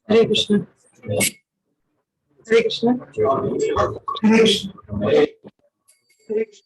हरे कृष्ण हरे कृष्ण हरे कृष्ण हरे कृष्ण।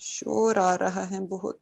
शोर आ रहा है बहुत।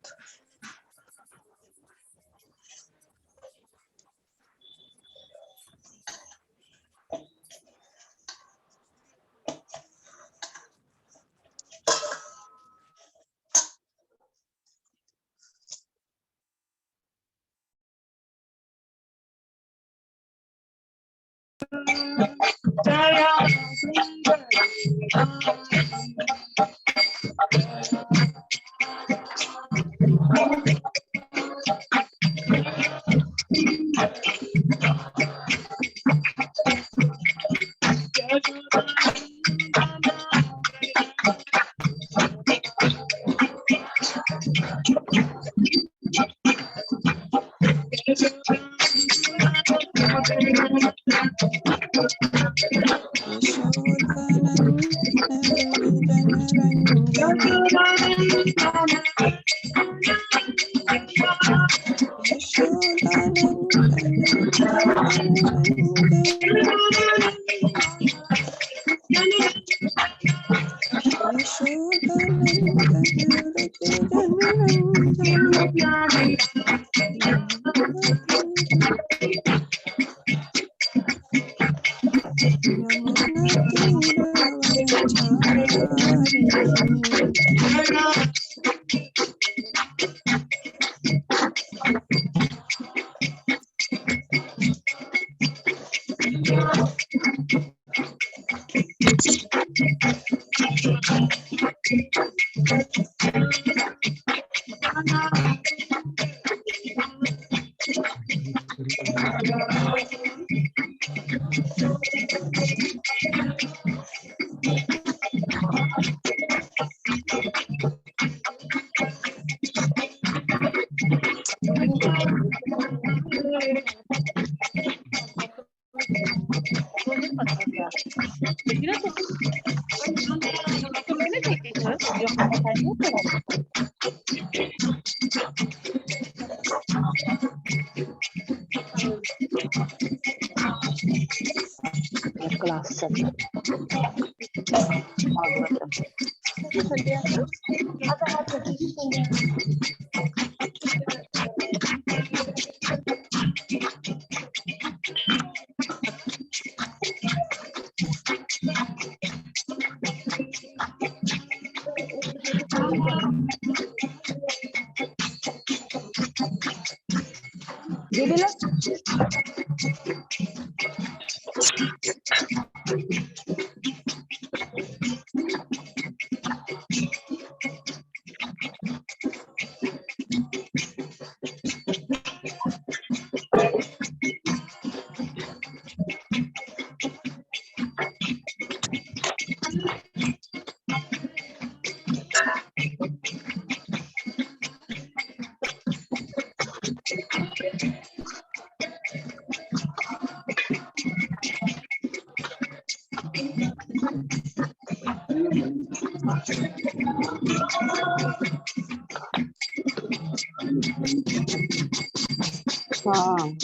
गेलेला हाँ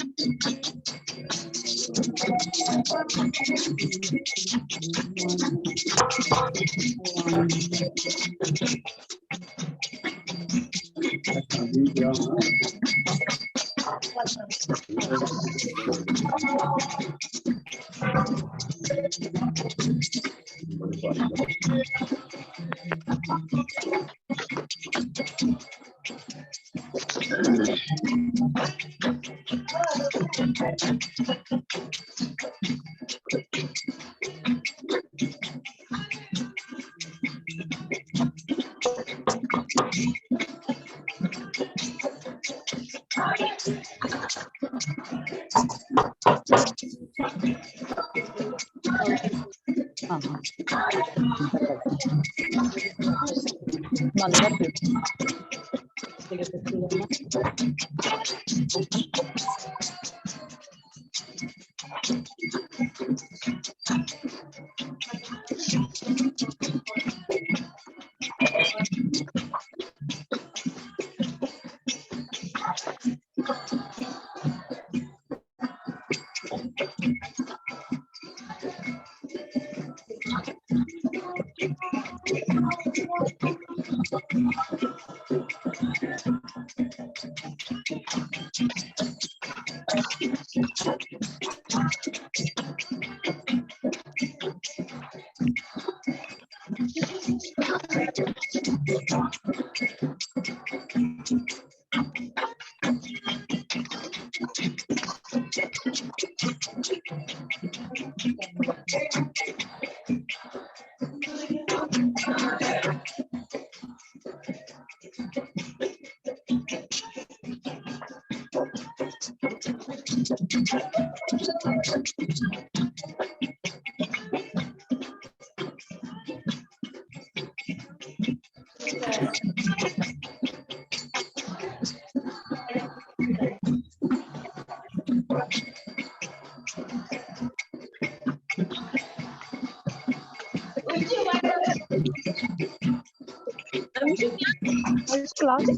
क्लास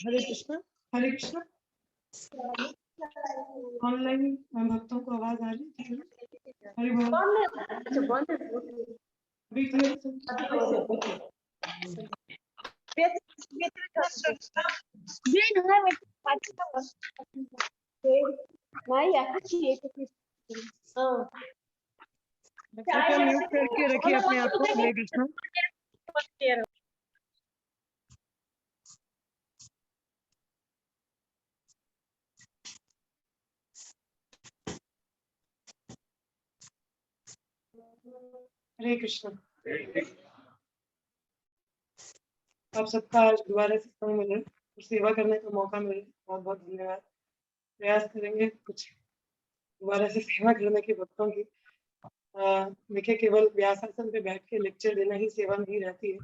हरे कृष्ण। हरे कृष्ण। ऑनलाइन भक्तों को आवाज आ रही है? हरि बोल। अभी क्लियर कृपया म्यूट करके रखिए अपने आप को। हरे कृष्ण। हरे कृष्ण। आप सबका आज दोबारा से समय मिले और सेवा करने का मौका मिले, बहुत बहुत धन्यवाद। प्रयास करेंगे कुछ दोबारा से सेवा करने की भक्तों की। देखिए, केवल व्यासासन पे बैठ के लेक्चर देना ही सेवा नहीं रहती है।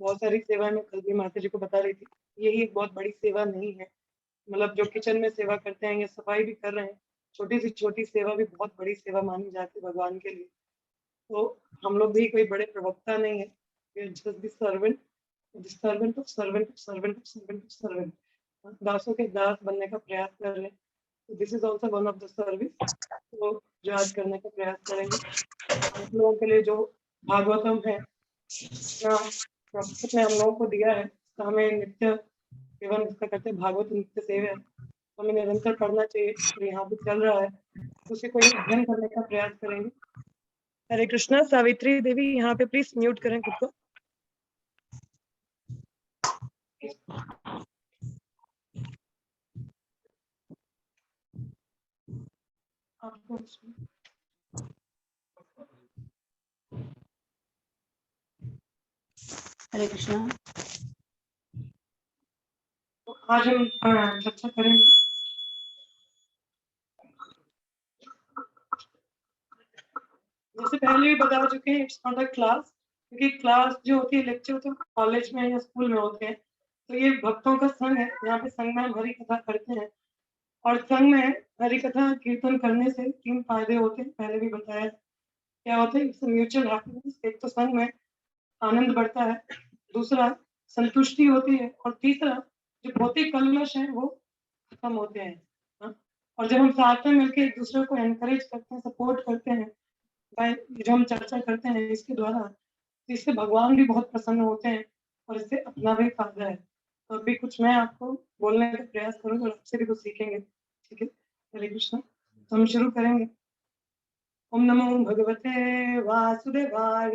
बहुत सारी सेवा मैं कल भी माता जी को बता रही थी, यही एक बहुत बड़ी सेवा नहीं है। मतलब जो किचन में सेवा करते हैं या सफाई भी कर रहे हैं, छोटी से छोटी सेवा भी बहुत बड़ी सेवा मानी जाती है भगवान के लिए। तो हम लोग भी कोई बड़े प्रवक्ता नहीं है, just the servant, the servant of servant of servant of servant of servant, दासों के दास बनने का प्रयास कर रहे हैं। तो this is also one of the service, तो जो आज करने का प्रयास करेंगे। आप लोगों के लिए जो भागवतम है, प्रभुपाद ने हम लोगों को दिया है, तो हमें नित्य सेवन इसका करते हैं, भागवत नित्य सेवा है, तो हमें निरंतर पढ़ना चाहिए। और यहाँ पे चल रहा है, उसे कोई अध्ययन करने का प्रयास करेंगे। हरे कृष्णा। सावित्री देवी यहाँ पे प्लीज म्यूट करें खुद को। आपको हरे कृष्णा। तो आज हम चर्चा करेंगे जैसे पहले भी बता चुके हैं, इट्स नॉट अ क्लास, क्योंकि क्लास जो होती है, लेक्चर तो कॉलेज में या स्कूल में होते हैं। तो ये भक्तों का संघ है, यहाँ पे संघ में हम हरि कथा करते हैं। और संघ में हरि कथा कीर्तन करने से 3 फायदे होते हैं, पहले भी बताया। क्या होते हैं? It's mutual happiness. एक तो संघ में आनंद बढ़ता है, दूसरा संतुष्टि होती है, और तीसरा जो भौतिक कलमश है वो खत्म होते हैं। हाँ? और जब हम साथ में मिलकर एक दूसरे को एनकरेज करते हैं, सपोर्ट करते हैं, जो हम चर्चा करते हैं इसके द्वारा, तो इससे भगवान भी बहुत प्रसन्न होते हैं, और इससे अपना भी फायदा है। तो अभी कुछ मैं आपको बोलने का प्रयास करूंगा और आपसे भी कुछ सीखेंगे। ठीक है? हरे कृष्ण। तो हम शुरू करेंगे। ओम नमो भगवते वासुदेवाय।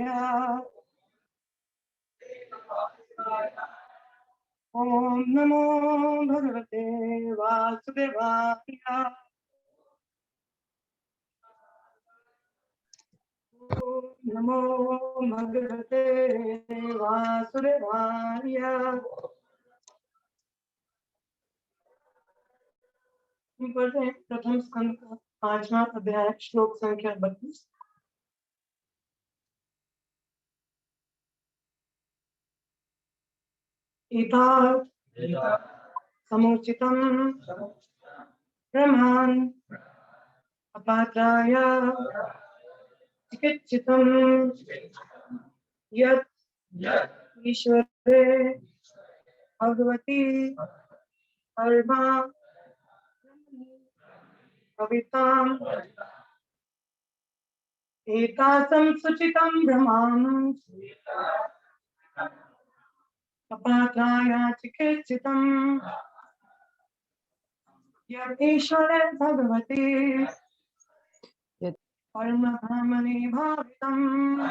ओम नमो भगवते वासुदेवाय। ओम नमो भगवते वासुदेवाय। हम पढ़ते हैं प्रथम स्कंद का 5वां अध्याय, श्लोक संख्या 32। इता समुचितं ब्रह्मान् अपात्राय चिकित्सितं यत् ईश्वरे भगवती परमा भविताम् एतासं सुचितं ब्रह्मान् अपात्राय चिकित्सितं यत् ईश्वरे भगवती परमब्रह्मणि भावितम्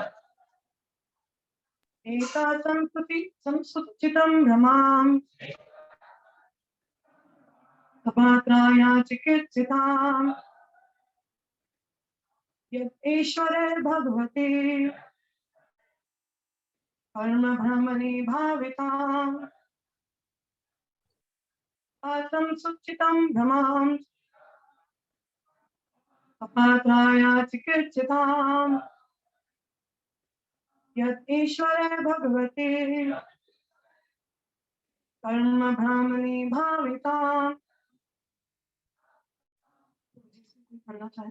एतासं सुचितं ब्रह्मान् अपात्राय चिकित्सिताम् यत् ईश्वरे भगवती परमब्रह्मणि भाविताम् आसं सुचितं भ्रमाम् अपात्राय चिकित्सिताम् यत् ईश्वरे भगवती परमब्रह्मणि भाविताम्। पढ़ना चाहे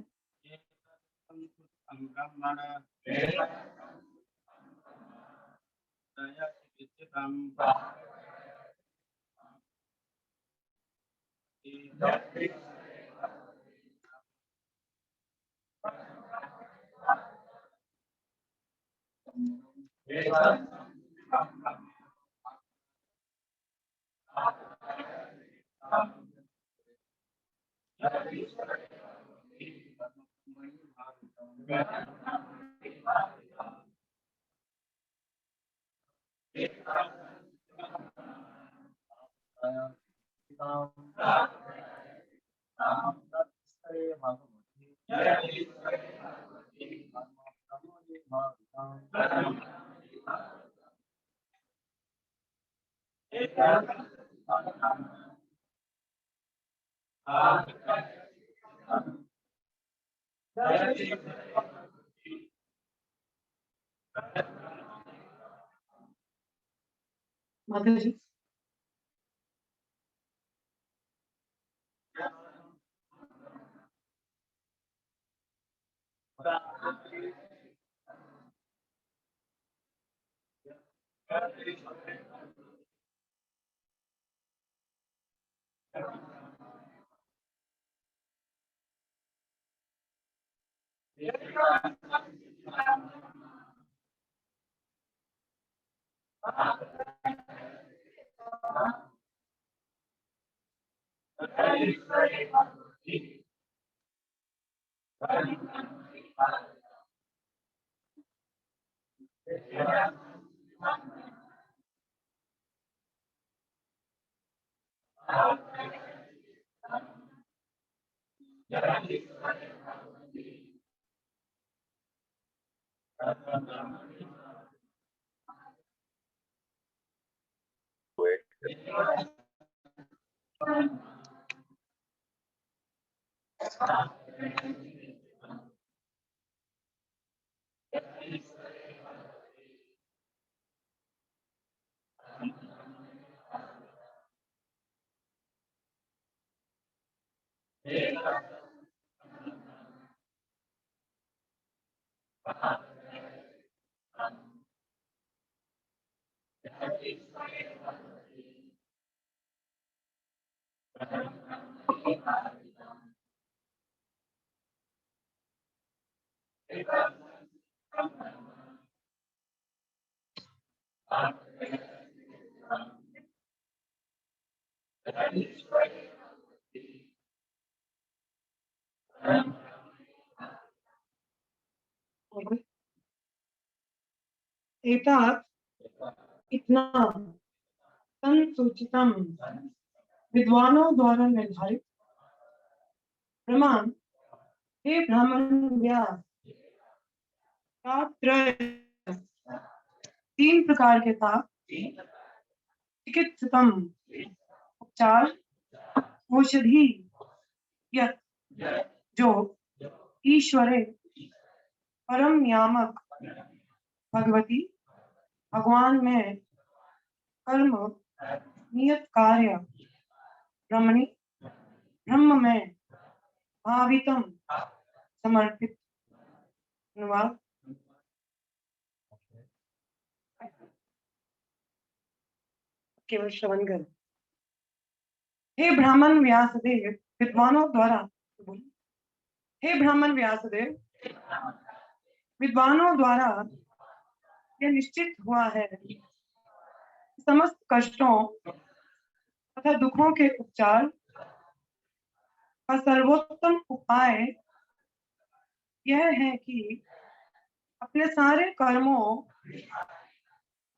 माता जी। एतत् इतना संसूचितम विद्वानों द्वारा निर्धारित प्रमाण हे ब्राह्मण व्यास का त्रय 3 प्रकार के था। चिकित्सतम उपचार, औषधि यत् जो ईश्वरे परम नियामक भगवती भगवान में कर्म नियत कार्य ब्रह्मणि ब्रह्म में भावितम समर्पित। अनुवाद। केवल श्रवण कर। हे ब्राह्मण व्यासदेव विद्वानों द्वारा, हे ब्राह्मण व्यासदेव विद्वानों द्वारा यह निश्चित हुआ है समस्त कष्टों तथा दुखों के उपचार का सर्वोत्तम उपाय यह है कि अपने सारे कर्मों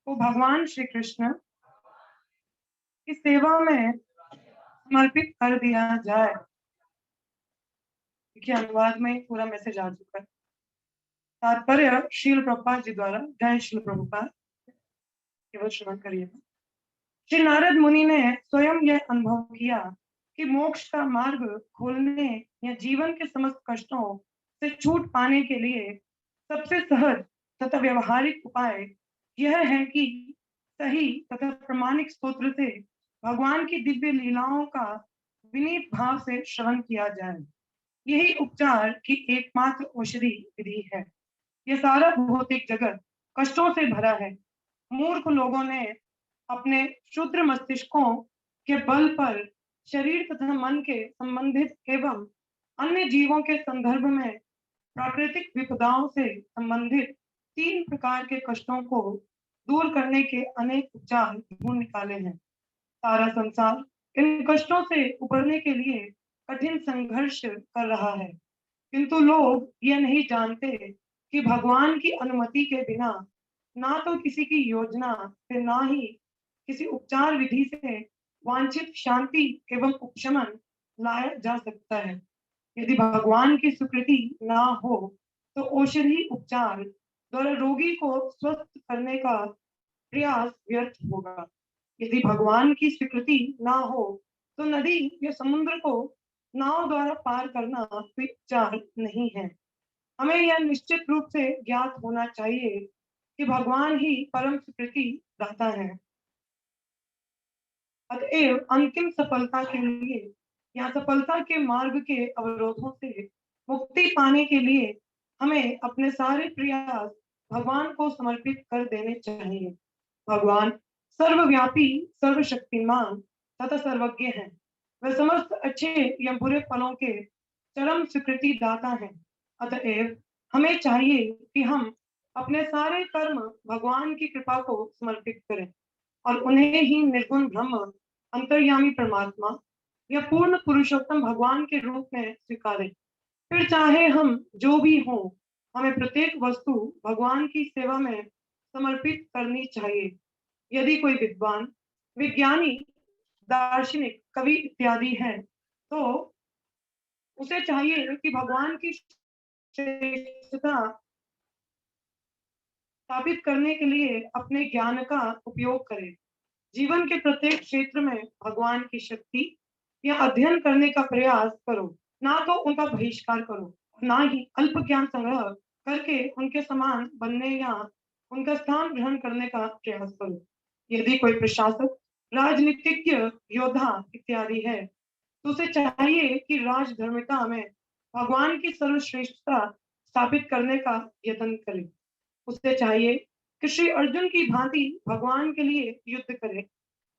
को भगवान श्री कृष्ण की सेवा में समर्पित कर दिया जाए। देखिए अनुवाद में पूरा मैसेज आ चुका है। तात्पर्य श्रील प्रभुपाद जी द्वारा। जय श्री प्रभुपाद। केवल श्रवण करिएगा। श्री नारद मुनि ने स्वयं यह अनुभव किया कि मोक्ष का मार्ग खोलने या जीवन के समस्त कष्टों से छूट पाने के लिए सबसे सहज तथा व्यवहारिक उपाय यह है कि सही तथा प्रमाणिक स्तोत्र से भगवान की दिव्य लीलाओं का विनीत भाव से श्रवण किया जाए। यही उपचार की एकमात्र औषधि विधि है। यह सारा भौतिक जगत कष्टों से भरा है। मूर्ख लोगों ने अपने क्षुद्र मस्तिष्कों के बल पर शरीर तथा मन के संबंधित एवं अन्य जीवों के संदर्भ में प्राकृतिक विपदाओं से संबंधित 3 प्रकार के कष्टों को दूर करने के अनेक उपचार ढूंढ निकाले हैं। सारा संसार इन कष्टों से उबरने के लिए कठिन संघर्ष कर रहा है, किंतु लोग यह नहीं जानते कि भगवान की अनुमति के बिना ना तो किसी की योजना से ना ही किसी उपचार विधि से वांछित शांति एवं उपशमन लाया जा सकता है। यदि भगवान की स्वीकृति ना हो तो औषधि उपचार द्वारा रोगी को स्वस्थ करने का प्रयास व्यर्थ होगा। यदि भगवान की स्वीकृति ना हो तो नदी या समुद्र को नाव द्वारा पार करना कोई उपचार नहीं है। हमें यह निश्चित रूप से ज्ञात होना चाहिए कि भगवान ही परम स्वीकृति दाता है। अतएव अंतिम सफलता के लिए या सफलता के मार्ग के अवरोधों से मुक्ति पाने के लिए हमें अपने सारे प्रयास भगवान को समर्पित कर देने चाहिए। भगवान सर्वव्यापी, सर्वशक्तिमान तथा सर्वज्ञ हैं। वह समस्त अच्छे या बुरे फलों के चरम स्वीकृति दाता हैं। अतएव हमें चाहिए कि हम अपने सारे कर्म भगवान की कृपा को समर्पित करें और उन्हें ही निर्गुण ब्रह्म, अंतर्यामी परमात्मा या पूर्ण पुरुषोत्तम भगवान के रूप में स्वीकारें। फिर चाहे हम जो भी हों, हमें प्रत्येक वस्तु भगवान की सेवा में समर्पित करनी चाहिए। यदि कोई विद्वान, विज्ञानी, दार्शनिक, कवि इत्यादि है, तो उसे चाहिए कि भगवान की श्रेष्ठता स्थापित करने के लिए अपने ज्ञान का उपयोग करे। जीवन के प्रत्येक क्षेत्र में भगवान की शक्ति या अध्ययन करने का प्रयास करो, ना तो उनका बहिष्कार करो, ना ही अल्प ज्ञान संग्रह करके उनके समान बनने या उनका स्थान ग्रहण करने का प्रयास करो। यदि कोई प्रशासक, राजनीतिज्ञ, योद्धा इत्यादि है, तो उसे चाहिए कि राजधर्मिता में भगवान की सर्वश्रेष्ठता स्थापित करने का यत्न करे। उसे चाहिए कि श्री अर्जुन की भांति भगवान के लिए युद्ध करे।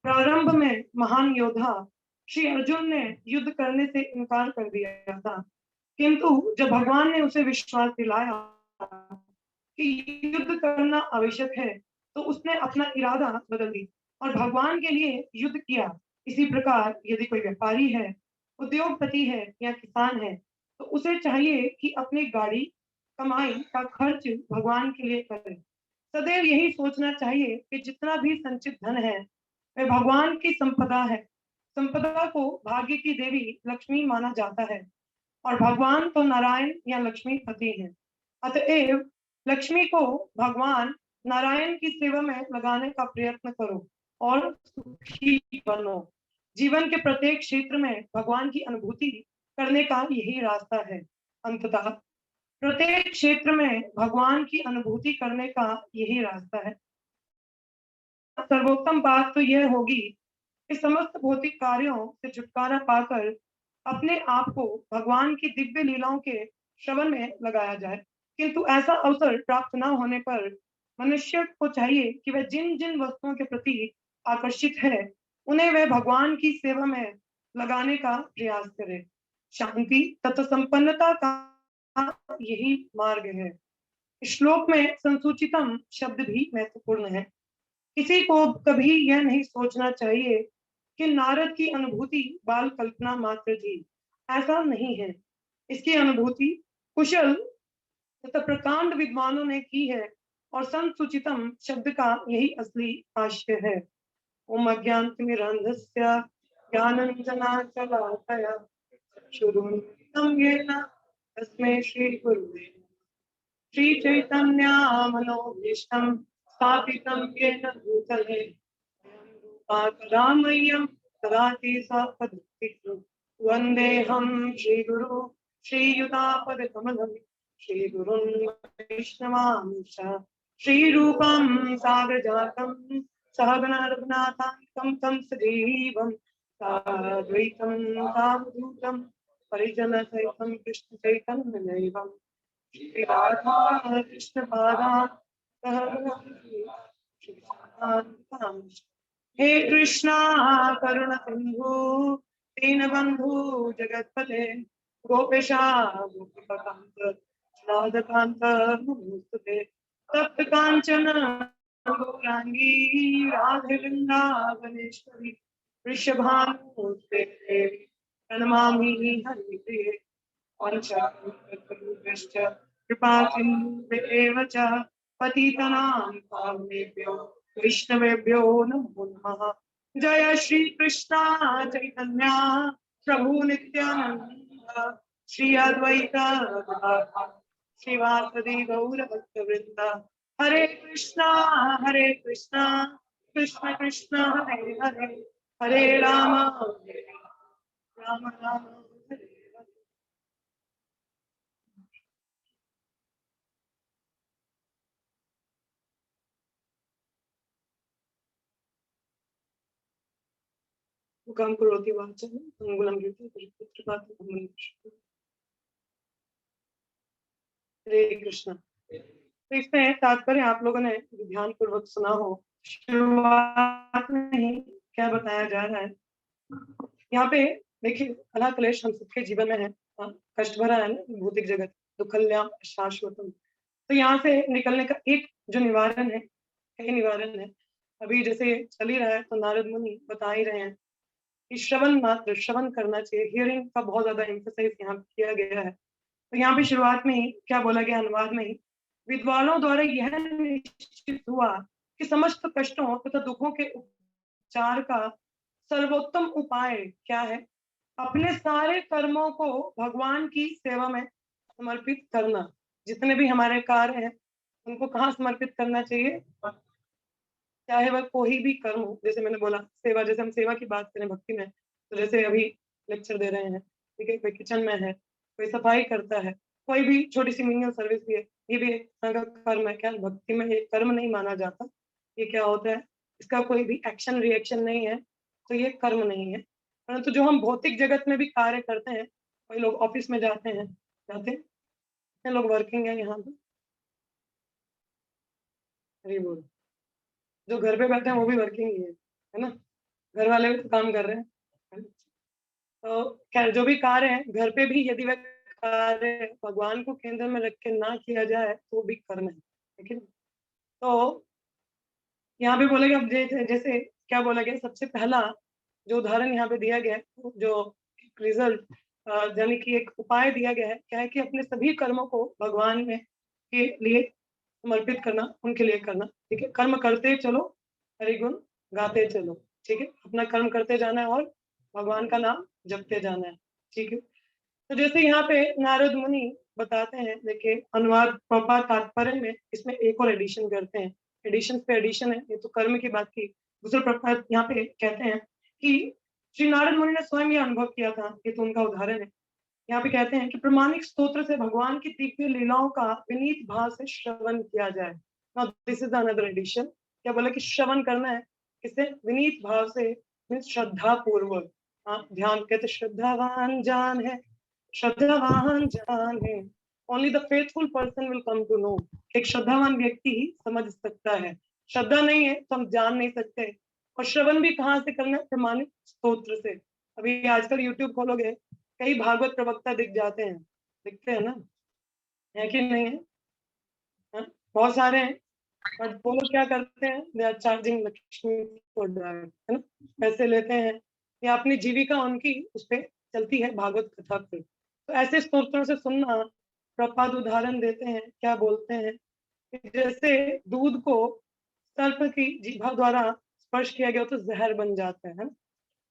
प्रारंभ में महान योद्धा श्री अर्जुन ने युद्ध करने से इनकार कर दिया था, किंतु जब भगवान ने उसे विश्वास दिलाया कि युद्ध करना आवश्यक है, तो उसने अपना इरादा बदल दी और भगवान के लिए युद्ध किया। इसी प्रकार यदि कोई व्यापारी है, उद्योगपति है या किसान है, तो उसे चाहिए कि अपनी गाड़ी कमाई का खर्च भगवान के लिए करे। सदैव यही सोचना चाहिए कि जितना भी संचित धन है, वह भगवान की संपदा है। संपदा को भाग्य की देवी लक्ष्मी माना जाता है और भगवान तो नारायण या लक्ष्मी पति हैं। अतएव लक्ष्मी को भगवान नारायण की सेवा में लगाने का प्रयत्न करो और सुखी बनो। जीवन के प्रत्येक क्षेत्र में भगवान की अनुभूति करने का यही रास्ता है। अंततः प्रत्येक क्षेत्र में भगवान की अनुभूति करने का यही रास्ता है। सर्वोत्तम बात तो यह होगी कि समस्त भौतिक कार्यों से छुटकारा पाकर अपने आप को भगवान की दिव्य लीलाओं के श्रवण में लगाया जाए। किंतु ऐसा अवसर प्राप्त न होने पर मनुष्य को चाहिए कि वह जिन जिन वस्तुओं के प्रति आकर्षित है, उन्हें वह भगवान की सेवा में लगाने का प्रयास करे। शांति तथा संपन्नता का यही मार्ग है। श्लोक में संसूचितम शब्द भी महत्वपूर्ण है। किसी को कभी यह नहीं सोचना चाहिए कि नारद की अनुभूति बाल कल्पना मात्र थी। ऐसा नहीं है। इसकी अनुभूति कुशल तथा प्रकांड विद्वानों ने की है और संसूचितम शब्द का यही असली आशय है। ओम अज्ञानतिमिरान्धस्य ज्ञानाञ्जनशलाकया चक्षुरुन्मिलितं येन तस्मै श्रीगुरुवे श्रीचैतन्यमनोभीष्टं स्थापितं येन भूतले रामय्यं ददाति सापदतिषु वन्देऽहं श्रीगुरु श्रीयुतापदकमलं श्रीगुरुन् वैष्णवांश्च श्रीरूपं साग्रजातं सहगणा रघुनाथान्वितं तं सजीवं साद्वैतं सावधूतं परिजनसहितं कृष्णचैतन्यदेवं श्रीराधा कृष्णपादान् सहगणा हे कृष्णा करुण सिंधु दीनबंधु जगतपते गोपेशा गोपिकांत राधकांत नमोस्तुते तप्त कांचन गौरांगी राधे वृंदावनेश्वरी वृषभानुते प्रणमामि हरिप्रिये पंचाकृष्ट कृपा सिन्धुभ्येव च पतितनां पावनेभ्यो वैष्णवेभ्यो नमो नमः। जय श्री कृष्ण चैतन्य प्रभु नित्यानंद श्री अद्वैत गदाधर श्रीवासदि गौर भक्त वृंद। हरे कृष्णा कृष्ण कृष्ण हरे हरे हरे राम राम राम हरे हरे। मुखम करोति वाचम अंगुलम गिरति पुत्रपात हरे कृष्ण। तो इसमें तात्पर्य आप लोगों ने ध्यान पूर्वक सुना हो। शुरुआत में ही क्या बताया जा रहा है यहाँ पे, देखिए कलह क्लेश हम सबके जीवन में है, कष्ट भरा है ना भौतिक जगत, दुखल्याम शाश्वतम। तो यहाँ से निकलने का एक जो निवारण है, कई निवारण है, अभी जैसे चल ही रहा है तो नारद मुनि बता ही रहे हैं कि श्रवण मात्र, श्रवण करना चाहिए, हियरिंग का बहुत ज्यादा एम्फसाइज यहाँ किया गया है। तो यहाँ पे शुरुआत में ही क्या बोला गया, अनुवाद में ही, विद्वानों द्वारा यह निश्चित हुआ कि समस्त कष्टों तथा दुखों के उपचार का सर्वोत्तम उपाय क्या है, अपने सारे कर्मों को भगवान की सेवा में समर्पित करना। जितने भी हमारे कार्य हैं उनको कहाँ समर्पित करना चाहिए, चाहे वह कोई भी कर्म हो। जैसे मैंने बोला सेवा, जैसे हम सेवा की बात करें भक्ति में, तो जैसे अभी लेक्चर दे रहे हैं, ठीक है, कोई किचन में है, कोई सफाई करता है, कोई भी छोटी सी मिनिमल सर्विस भी है, ये भी एक तरह का कर्म है। क्या भक्ति में ये कर्म नहीं माना जाता, ये क्या होता है, इसका कोई भी एक्शन रिएक्शन नहीं है, तो ये कर्म नहीं है। परंतु जो हम भौतिक जगत में भी कार्य करते हैं, कोई लोग ऑफिस में जाते हैं, कितने लोग वर्किंग है यहाँ पे, हरी बोल। जो घर पे बैठे हैं वो भी वर्किंग ही है ना, घर वाले भी तो काम कर रहे हैं, है ना? तो खैर जो भी कार्य है घर पे भी यदि वह कार्य भगवान को केंद्र में रख के ना किया जाए तो वो भी कर्म है, ठीक है। तो यहाँ पे बोला गया, अब जैसे क्या बोला गया, सबसे पहला जो उदाहरण यहाँ पे दिया गया है, जो रिजल्ट यानी कि एक उपाय दिया गया है, क्या है कि अपने सभी कर्मों को भगवान में के लिए समर्पित करना, उनके लिए करना, ठीक है। कर्म करते चलो, हरि गुण गाते चलो, ठीक है। अपना कर्म करते जाना है और भगवान का नाम जपते जाना है, ठीक है। तो जैसे यहाँ पे नारद मुनि बताते हैं, देखिए अनुवाद प्रपात तात्पर्य में इसमें एक और एडिशन करते हैं, एडिशन पे एडिशन है, ये तो कर्म की बात की। दूसरे प्रपात यहाँ पे कहते हैं कि श्री नारद मुनि ने स्वयं यह अनुभव किया था, ये तो उनका उदाहरण है। यहाँ पे कहते हैं कि प्रमाणिक स्तोत्र से भगवान की दिव्य लीलाओं का विनीत भाव से श्रवण किया जाए। Now this is another edition, क्या बोला कि श्रवण करना है, किसे, विनीत भाव से, श्रद्धा पूर्वक। ध्यान, कहते श्रद्धावान जान है, श्रद्धावान जान है, only the faithful person will come to know. एक श्रद्धावान व्यक्ति ही समझ सकता है, श्रद्धा नहीं है तो हम जान नहीं सकते। और श्रवण भी कहाँ से करना है, प्रमाणित स्तोत्र से। अभी आजकल यूट्यूब खोलोगे, कई भागवत प्रवक्ता दिख जाते हैं, दिखते हैं ना, है कि नहीं है, हाँ? बहुत सारे हैं, बट वो लोग क्या करते हैं, they are charging Lakshmi for that, है ना, पैसे लेते हैं, या अपनी जीविका उनकी उस पे चलती है भागवत कथा पे। तो ऐसे स्तोत्रों से सुनना, प्रपाद उदाहरण देते हैं, क्या बोलते हैं कि जैसे दूध को सर्प की जीभा द्वारा स्पर्श किया गया तो जहर बन जाता है ना।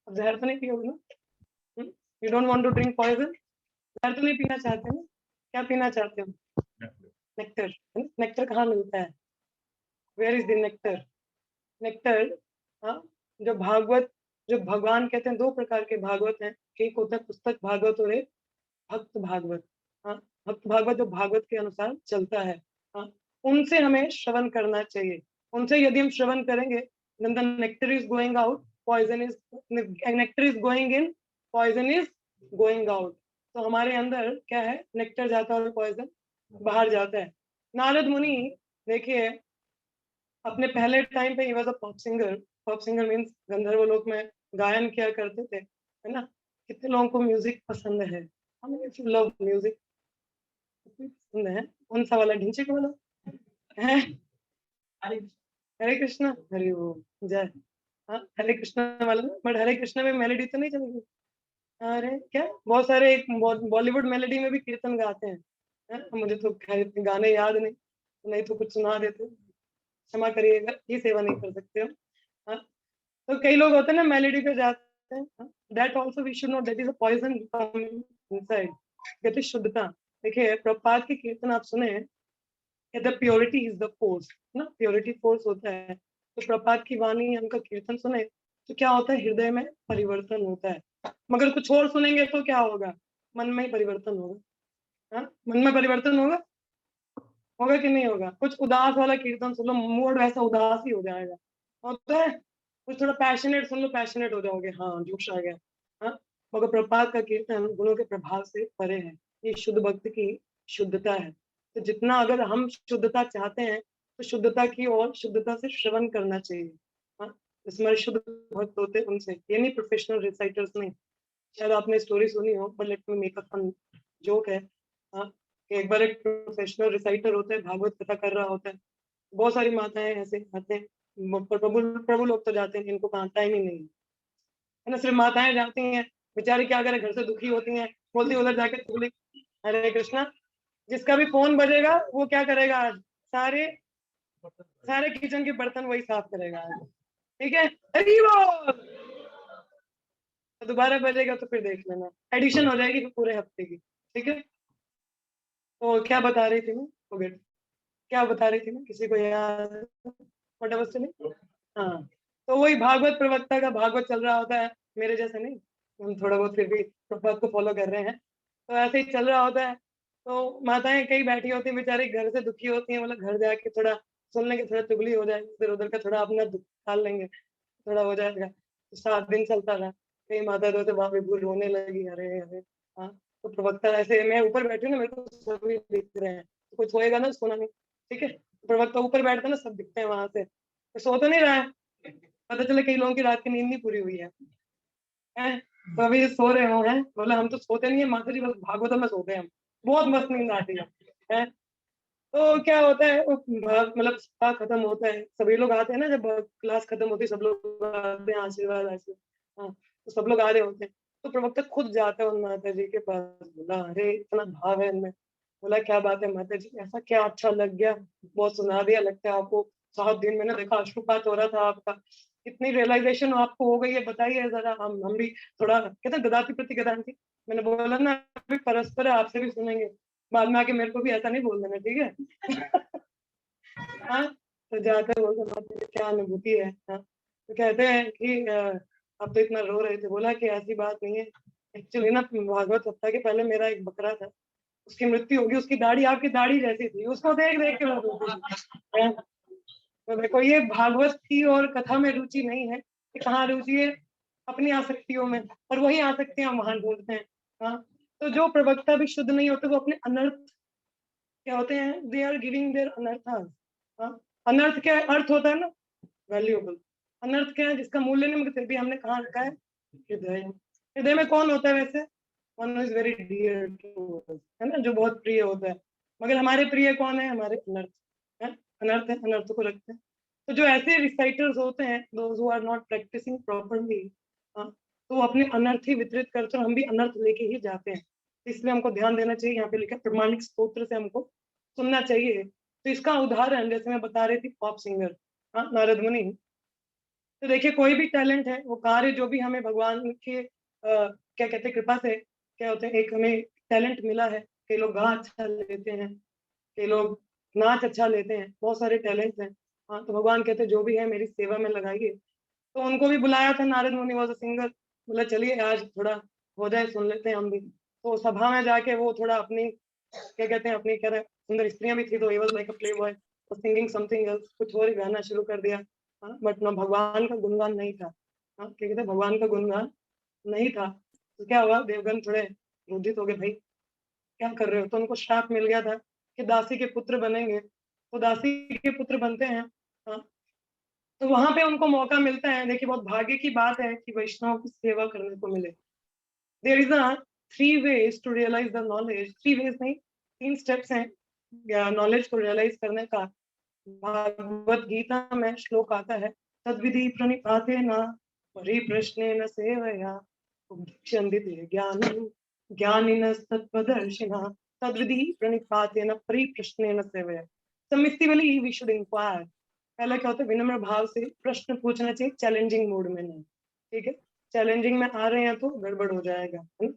अब जहर तो नहीं पियोगे ना, you don't want to drink poison, जहर तो नहीं पीना चाहते ना, क्या पीना चाहते हो, नेक्टर। नेक्टर कहाँ मिलता है, where is the nectar, nectar, हाँ, जो भागवत, जो भगवान कहते हैं, दो प्रकार के भागवत हैं, एक होता है पुस्तक भागवत और एक भक्त भागवत। हाँ, भक्त भागवत जो भागवत के अनुसार चलता है, हाँ, उनसे हमें श्रवण करना चाहिए। उनसे यदि हम श्रवण करेंगे, then the nectar is going out, poison is, nectar is going in, poison is going out। तो हमारे अंदर क्या है, नेक्टर जाता है और पॉइजन बाहर जाता है। नारद मुनि देखिए अपने पहले टाइम पे he was a pop singer, pop singer means गंधर्व लोक में गायन किया करते थे, है ना। कितने लोगों को म्यूजिक पसंद है, हमें लव म्यूजिक पसंद है, कौन सा वाला, ढिंचे वाला है, हरे कृष्णा, हरि ओम, जय। हाँ, हरे कृष्णा वाला, बट हरे कृष्णा में मेलोडी तो नहीं चलेगी, अरे क्या बहुत सारे एक बॉलीवुड मेलोडी में भी कीर्तन गाते हैं, है? मुझे तो खैर गाने याद नहीं, नहीं तो कुछ सुना देते, क्षमा करिएगा, ये सेवा नहीं कर सकते हम, हाँ। तो कई लोग होते हैं ना मेलोडी पे जाते हैं, that also we should know, that is a poison inside, कहते शुद्धता। देखिए प्रपात के कीर्तन आप सुने, the purity is the force ना, प्योरिटी फोर्स होता है। तो प्रपात की वाणी उनका कीर्तन सुने तो क्या होता है, हृदय में परिवर्तन होता है। मगर कुछ और सुनेंगे तो क्या होगा, मन में ही परिवर्तन होगा, हाँ, मन में परिवर्तन होगा, होगा कि नहीं होगा। कुछ उदास वाला कीर्तन सुन लो, मूड वैसा उदास ही हो जाएगा, होता है, कुछ थोड़ा पैशनेट सुन लो, पैशनेट हो जाओगे, हाँ जोश आ गया। हाँ, मगर प्रपात का कीर्तन गुणों के प्रभाव से परे है, ये शुद्ध भक्त की शुद्धता है। तो जितना अगर हम शुद्धता चाहते हैं तो शुद्धता की और शुद्धता से श्रवण करना चाहिए। हाँ, इसमें शुद्ध भक्त होते हैं उनसे, ये नहीं प्रोफेशनल रिसाइटर्स नहीं। शायद आपने स्टोरी सुनी हो, but let me make a fun joke है। हाँ, कि एक बार एक प्रोफेशनल रिसाइटर होता है, भागवत कथा कर रहा होता है, बहुत सारी माताएं ऐसे आते हैं, पर प्रभु प्रभु लोग तो जाते हैं, इनको कहाँ टाइम ही नहीं है ना, सिर्फ माताएं जाती हैं, बेचारी क्या करे, घर से दुखी होती हैं, बोलती उधर जाके चुगली, हरे कृष्णा, जिसका भी फोन बजेगा वो क्या करेगा आज, सारे सारे किचन के बर्तन वही साफ करेगा आज, ठीक है, हरी बोल। तो दोबारा बजेगा तो फिर देख लेना, एडिशन हो जाएगी फिर पूरे हफ्ते की, ठीक है। तो क्या बता रही थी मैं, forget। क्या बता रही थी मैं, किसी को याद, व्हाट वाज नहीं, हाँ, तो वही भागवत प्रवक्ता का भागवत चल रहा होता है, मेरे जैसे नहीं, हम थोड़ा बहुत फिर भी प्रभात को फॉलो कर रहे हैं, तो ऐसे ही चल रहा होता है। तो माताएं कई बैठी होती हैं बेचारी, घर से दुखी होती हैं, मतलब घर जाके थोड़ा सुन लेंगे, थोड़ा चुगली हो जाएगी, इधर उधर का थोड़ा अपना दुख निकाल लेंगे, थोड़ा हो जाएगा। तो 7 दिन चलता रहा, कई माता तो वहां पे भूल रोने लगी, अरे अरे। हाँ, तो प्रवक्ता ऐसे, मैं ऊपर बैठी हूँ ना, मेरे को सभी दिख रहे हैं, तो कुछ होएगा ना, सोना नहीं, ठीक है। प्रवक्ता ऊपर बैठता है ना, सब दिखते हैं वहां से, तो सो तो नहीं रहा है, पता चले कई लोगों की रात की नींद नहीं पूरी हुई है, हैं? तो अभी सो रहे हो, हैं, बोले हम तो सोते नहीं है माता जी, बस भागवतम में सोते हैं हम, बहुत मस्त नींद आती है, हैं? तो क्या होता है, वो मतलब सप्ताह खत्म होता है, सभी लोग आते हैं ना, जब क्लास खत्म होती है सब लोग आते हैं, आशीर्वाद आशीर्वाद, हाँ, तो सब लोग आ रहे होते हैं। तो प्रवक्ता खुद जाता है उन माता जी के पास, बोला अरे इतना भाव है इनमें, बोला क्या बात है माता जी, ऐसा क्या अच्छा लग गया, बहुत सुना दिया लगता है आपको, 7 दिन मैंने देखा अश्रुपात हो रहा था आपका, इतनी रियलाइजेशन आपको हो गई है, बताइए जरा, हम भी थोड़ा, कहते हैं गदाति प्रति गदांति, मैंने बोला ना अभी परस्पर है, आपसे भी सुनेंगे, बाद में आके मेरे को भी ऐसा नहीं बोल देना, ठीक है। हाँ, तो जाकर बोलते माता जी क्या अनुभूति है, हाँ, तो कहते हैं कि आप तो इतना रो रहे थे, बोला कि ऐसी बात नहीं है, एक्चुअली ना भागवत सप्ताह के पहले मेरा एक बकरा था, उसकी मृत्यु होगी, उसकी दाढ़ी आपकी दाढ़ी जैसी थी, उसको देख देख के मैं रोती थी, हैं? तो देखो ये भागवत की और कथा में रुचि नहीं है, ये कहाँ रुचि है, अपनी आसक्तियों में, और वही आसक्तियां हम वहां ढूंढते हैं। हाँ, तो जो प्रवक्ता भी शुद्ध नहीं होते वो अपने अनर्थ क्या होते हैं, दे आर गिविंग देयर अनर्थास। हाँ, अनर्थ क्या है, अर्थ होता है ना, वैल्यूएबल, अनर्थ क्या है जिसका मूल्य नहीं, मगर फिर भी हमने कहाँ रखा है, हृदय। हृदय में कौन होता है वैसे, one is very dear to us, है ना, जो बहुत प्रिय होता है, मगर हमारे प्रिय कौन है, हमारे अनर्थ है, अनर्थ है, अनर्थ को रखते हैं। तो जो ऐसे रिसाइटर्स होते हैं, those who are not practicing properly, तो वो अपने अनर्थ ही वितरित करते हैं, हम भी अनर्थ लेके ही जाते हैं, इसलिए हमको ध्यान देना चाहिए, यहाँ पे लिखा प्रमाणिक स्तोत्र से हमको सुनना चाहिए। तो इसका उदाहरण जैसे मैं बता रही थी, पॉप सिंगर, हाँ, नारद मुनि, तो देखिए कोई भी टैलेंट है, वो कार्य जो भी हमें भगवान के क्या कहते हैं कृपा से, क्या होते हैं, एक हमें टैलेंट मिला है, कई लोग गा अच्छा लेते हैं, कई लोग नाच अच्छा लेते हैं, बहुत सारे टैलेंट हैं। हाँ, तो भगवान कहते हैं जो भी है मेरी सेवा में लगाइए, तो उनको भी बुलाया था, नारद मुनि वॉज अ सिंगर, बोला चलिए आज थोड़ा हो जाए, सुन लेते हैं हम भी। तो सभा में जाके वो थोड़ा अपनी क्या कहते हैं, अपनी क्या सुंदर स्त्रियां भी थी, तो he was like a play boy, singing something else, कुछ और ही गाना शुरू कर दिया। हाँ, बट ना भगवान का गुणगान नहीं था। हाँ, क्या कहते हैं, भगवान का गुणगान नहीं था, तो क्या हुआ, देवगन थोड़े क्रोधित हो गए, भाई क्या कर रहे हो, तो उनको श्राप मिल गया था कि दासी के पुत्र बनेंगे, तो दासी के पुत्र बनते हैं। हाँ, तो वहां पे उनको मौका मिलता है, देखिए बहुत भाग्य की बात है कि वैष्णव की सेवा करने को मिले। There is a 3 ways to realize the knowledge, 3 ways नहीं, 3 steps हैं नॉलेज को रियलाइज करने का। भागवत गीता में श्लोक आता है, तद्विधि प्रणिपातेन परिप्रश्नेन सेवया उपदिश्यन्ति ते ज्ञानं ज्ञानिनस्तत्त्वदर्शिनः तद्विधि प्रणिपातेन परिप्रश्नेन सेवया। Submissively we should inquire. पहला क्या होता है, विनम्र भाव से प्रश्न पूछना चाहिए, चैलेंजिंग मूड में नहीं, ठीक है, चैलेंजिंग में आ रहे हैं तो गड़बड़ हो जाएगा, है ना?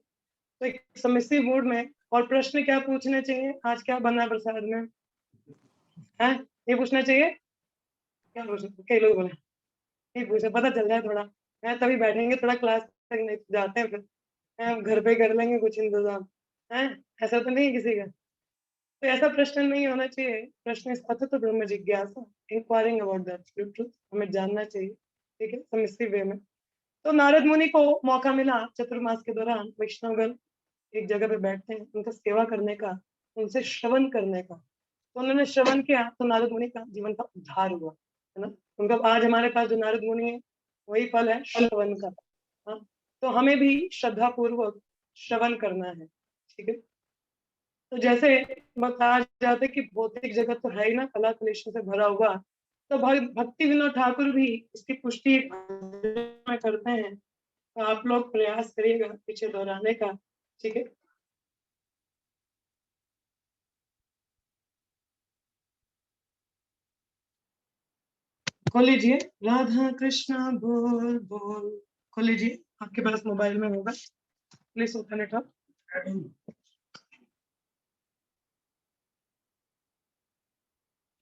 तो एक सबमिसिव मूड में, और प्रश्न क्या पूछने चाहिए, आज क्या बना है प्रसाद में, है, ये पूछना चाहिए, क्या पूछना, कई लोग बोले नहीं पूछे, पता चल जाए थोड़ा, है, तभी बैठेंगे थोड़ा क्लास तक, नहीं तो जाते हैं फिर, है, हम घर पे कर लेंगे कुछ इंतजाम, है, ऐसा तो नहीं किसी का। तो ऐसा प्रश्न नहीं होना चाहिए, प्रश्न इस अथ तो ब्रह्म जिज्ञासा, इंक्वायरिंग अबाउट दैट ट्रूथ, हमें जानना चाहिए। ठीक है, सबमिसिव वे में। तो नारद मुनि को मौका मिला चतुर्मास के दौरान वैष्णवगण एक जगह पे बैठते हैं, उनका सेवा करने का, उनसे श्रवण करने का। तो उन्होंने श्रवण किया तो नारद मुनि का जीवन का उद्धार हुआ, है ना। उनका आज हमारे पास जो नारद मुनि है वही फल है श्रवण का। हाँ, तो हमें भी श्रद्धा पूर्वक श्रवण करना है, ठीक है। तो जैसे बता जाते कि भौतिक जगत तो है ही ना, कला कलेशों से भरा हुआ, तो भक्ति विनोद ठाकुर भी इसकी पुष्टि में करते हैं। तो आप लोग प्रयास करिएगा पीछे दोहराने का, ठीक है। खोल लीजिए, राधा कृष्णा बोल बोल, खोल लीजिए, आपके पास मोबाइल में होगा, प्लीज ओपन इट अप।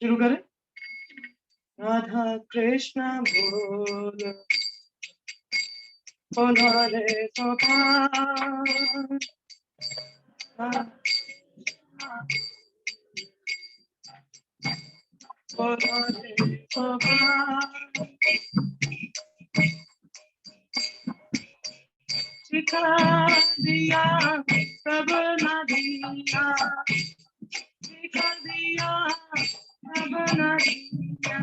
शुरू करें। राधा कृष्णा बोल बोलो रे गोपाल, बोलो रे गोपाल, सिखा दिया सब न दिया, सिखा दिया सब न दिया,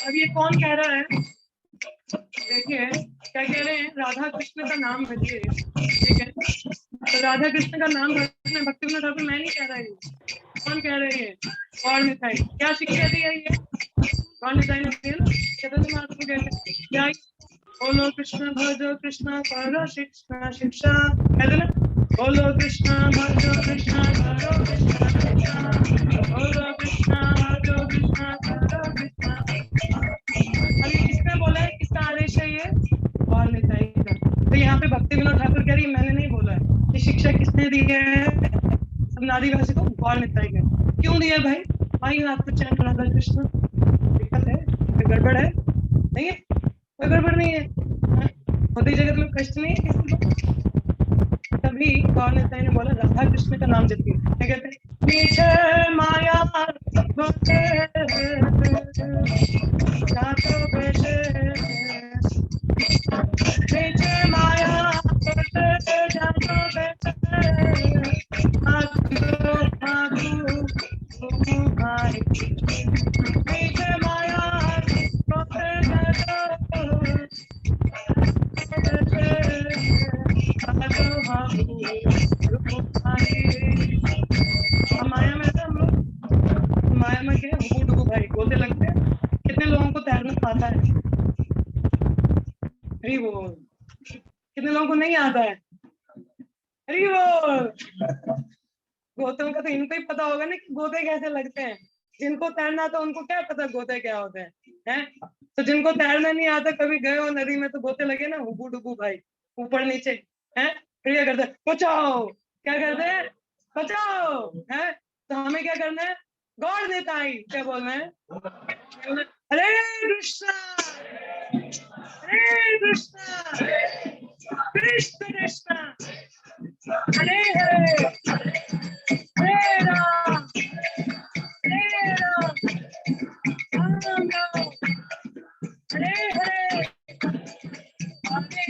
अब ये कौन कह रहा है? देखिए क्या कह रहे हैं, राधा कृष्ण का नाम भजिए, ठीक है। तो राधा कृष्ण का नाम भजने भक्ति विनोद ठाकुर मैं नहीं कह रहा हूँ, कौन कह रहे हैं? गौर निताई। क्या शिक्षा दी है ये? गौर निताई ने दी ना, चैतन्य महाप्रभु कहते क्या, बोलो कृष्ण भजो कृष्ण करो शिक्षा शिक्षा, कहते ना, बोलो कृष्ण भजो कृष्ण करो कृष्ण शिक्षा, बोलो कृष्ण भजो कृष्ण करो कृष्ण। अब ये किसने बोला है, किसका आदेश है ये? गौर निताई का। तो यहाँ पे भक्ति विनोद ठाकुर कह रही है मैंने नहीं बोला है, ये शिक्षा किसने दी है? सब नारीवासी को गौर निताई का। क्यों दिया भाई? भाई आपको चैन राधा कृष्ण दिक्कत है, कोई गड़बड़ है? नहीं है, कोई गड़बड़ नहीं है, भौतिक जगत में कष्ट नहीं है किसी को। तभी गौर निताई ने बोला राधा कृष्ण का नाम जपिए। क्या कहते हैं? पीछे माया पीछे माया माया में था हम लोग, माया में क्या हुबू डुबू भाई गोते लगते हैं। कितने लोगों को तैरना आता है? हरी बोल। कितने लोगों को नहीं आता है? हरी बोल। गोतों का तो इनको ही पता होगा ना कि गोते कैसे लगते हैं। जिनको तैरना था उनको क्या पता गोते क्या होते हैं? तो जिनको तैरना नहीं आता, कभी गए हो नदी में तो गोते लगे ना, हुबू डुबू भाई, ऊपर नीचे, हैं। फिर क्या करते हैं? बचाओ। क्या करते हैं? बचाओ, हैं। तो हमें क्या करना है? गौर निताई क्या बोलना है? हरे कृष्णा हरे कृष्णा कृष्ण कृष्ण हरे हरे हरे राम राम राम, हरे हरे हरे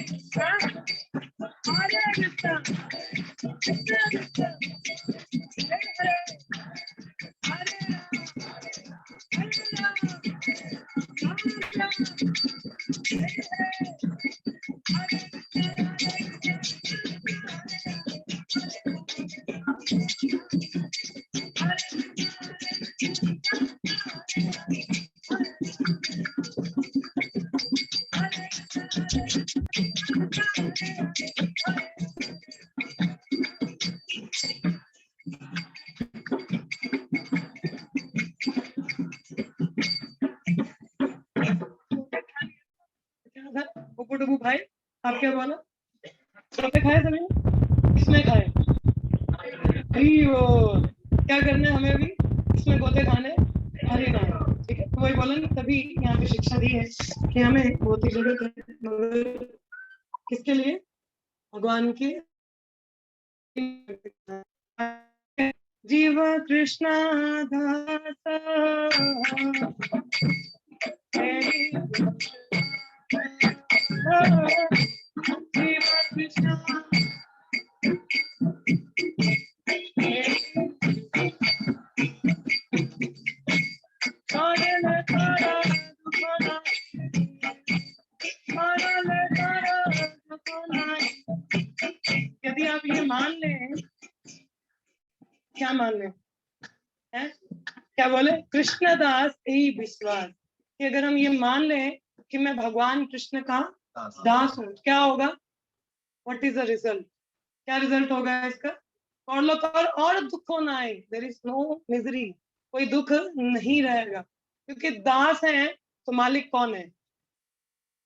कृष्ण कृष्ण कृष्ण हरे हरे हरे राम डुबू भाई, आप क्या बोला? गोते खाए सभी ने? किसने खाए? वो क्या करना है हमें भी इसमें गोते खाने, हरी नाम, ठीक है। तो वही बोला ना, तभी यहाँ पे शिक्षा दी है कि हमें बहुत ही जरूरत है, मगर किसके लिए? भगवान की। जीव कृष्ण दास जीव कृष्ण यदि आप ये मान लें, क्या मान लें है? क्या बोले? कृष्णदास यही विश्वास, कि अगर हम ये मान लें कि मैं भगवान कृष्ण का दास हूँ, क्या होगा? What is the result? क्या रिजल्ट होगा इसका? और दुख होना है, देयर इज नो मिजरी, कोई दुख नहीं रहेगा, क्योंकि दास है तो मालिक कौन है?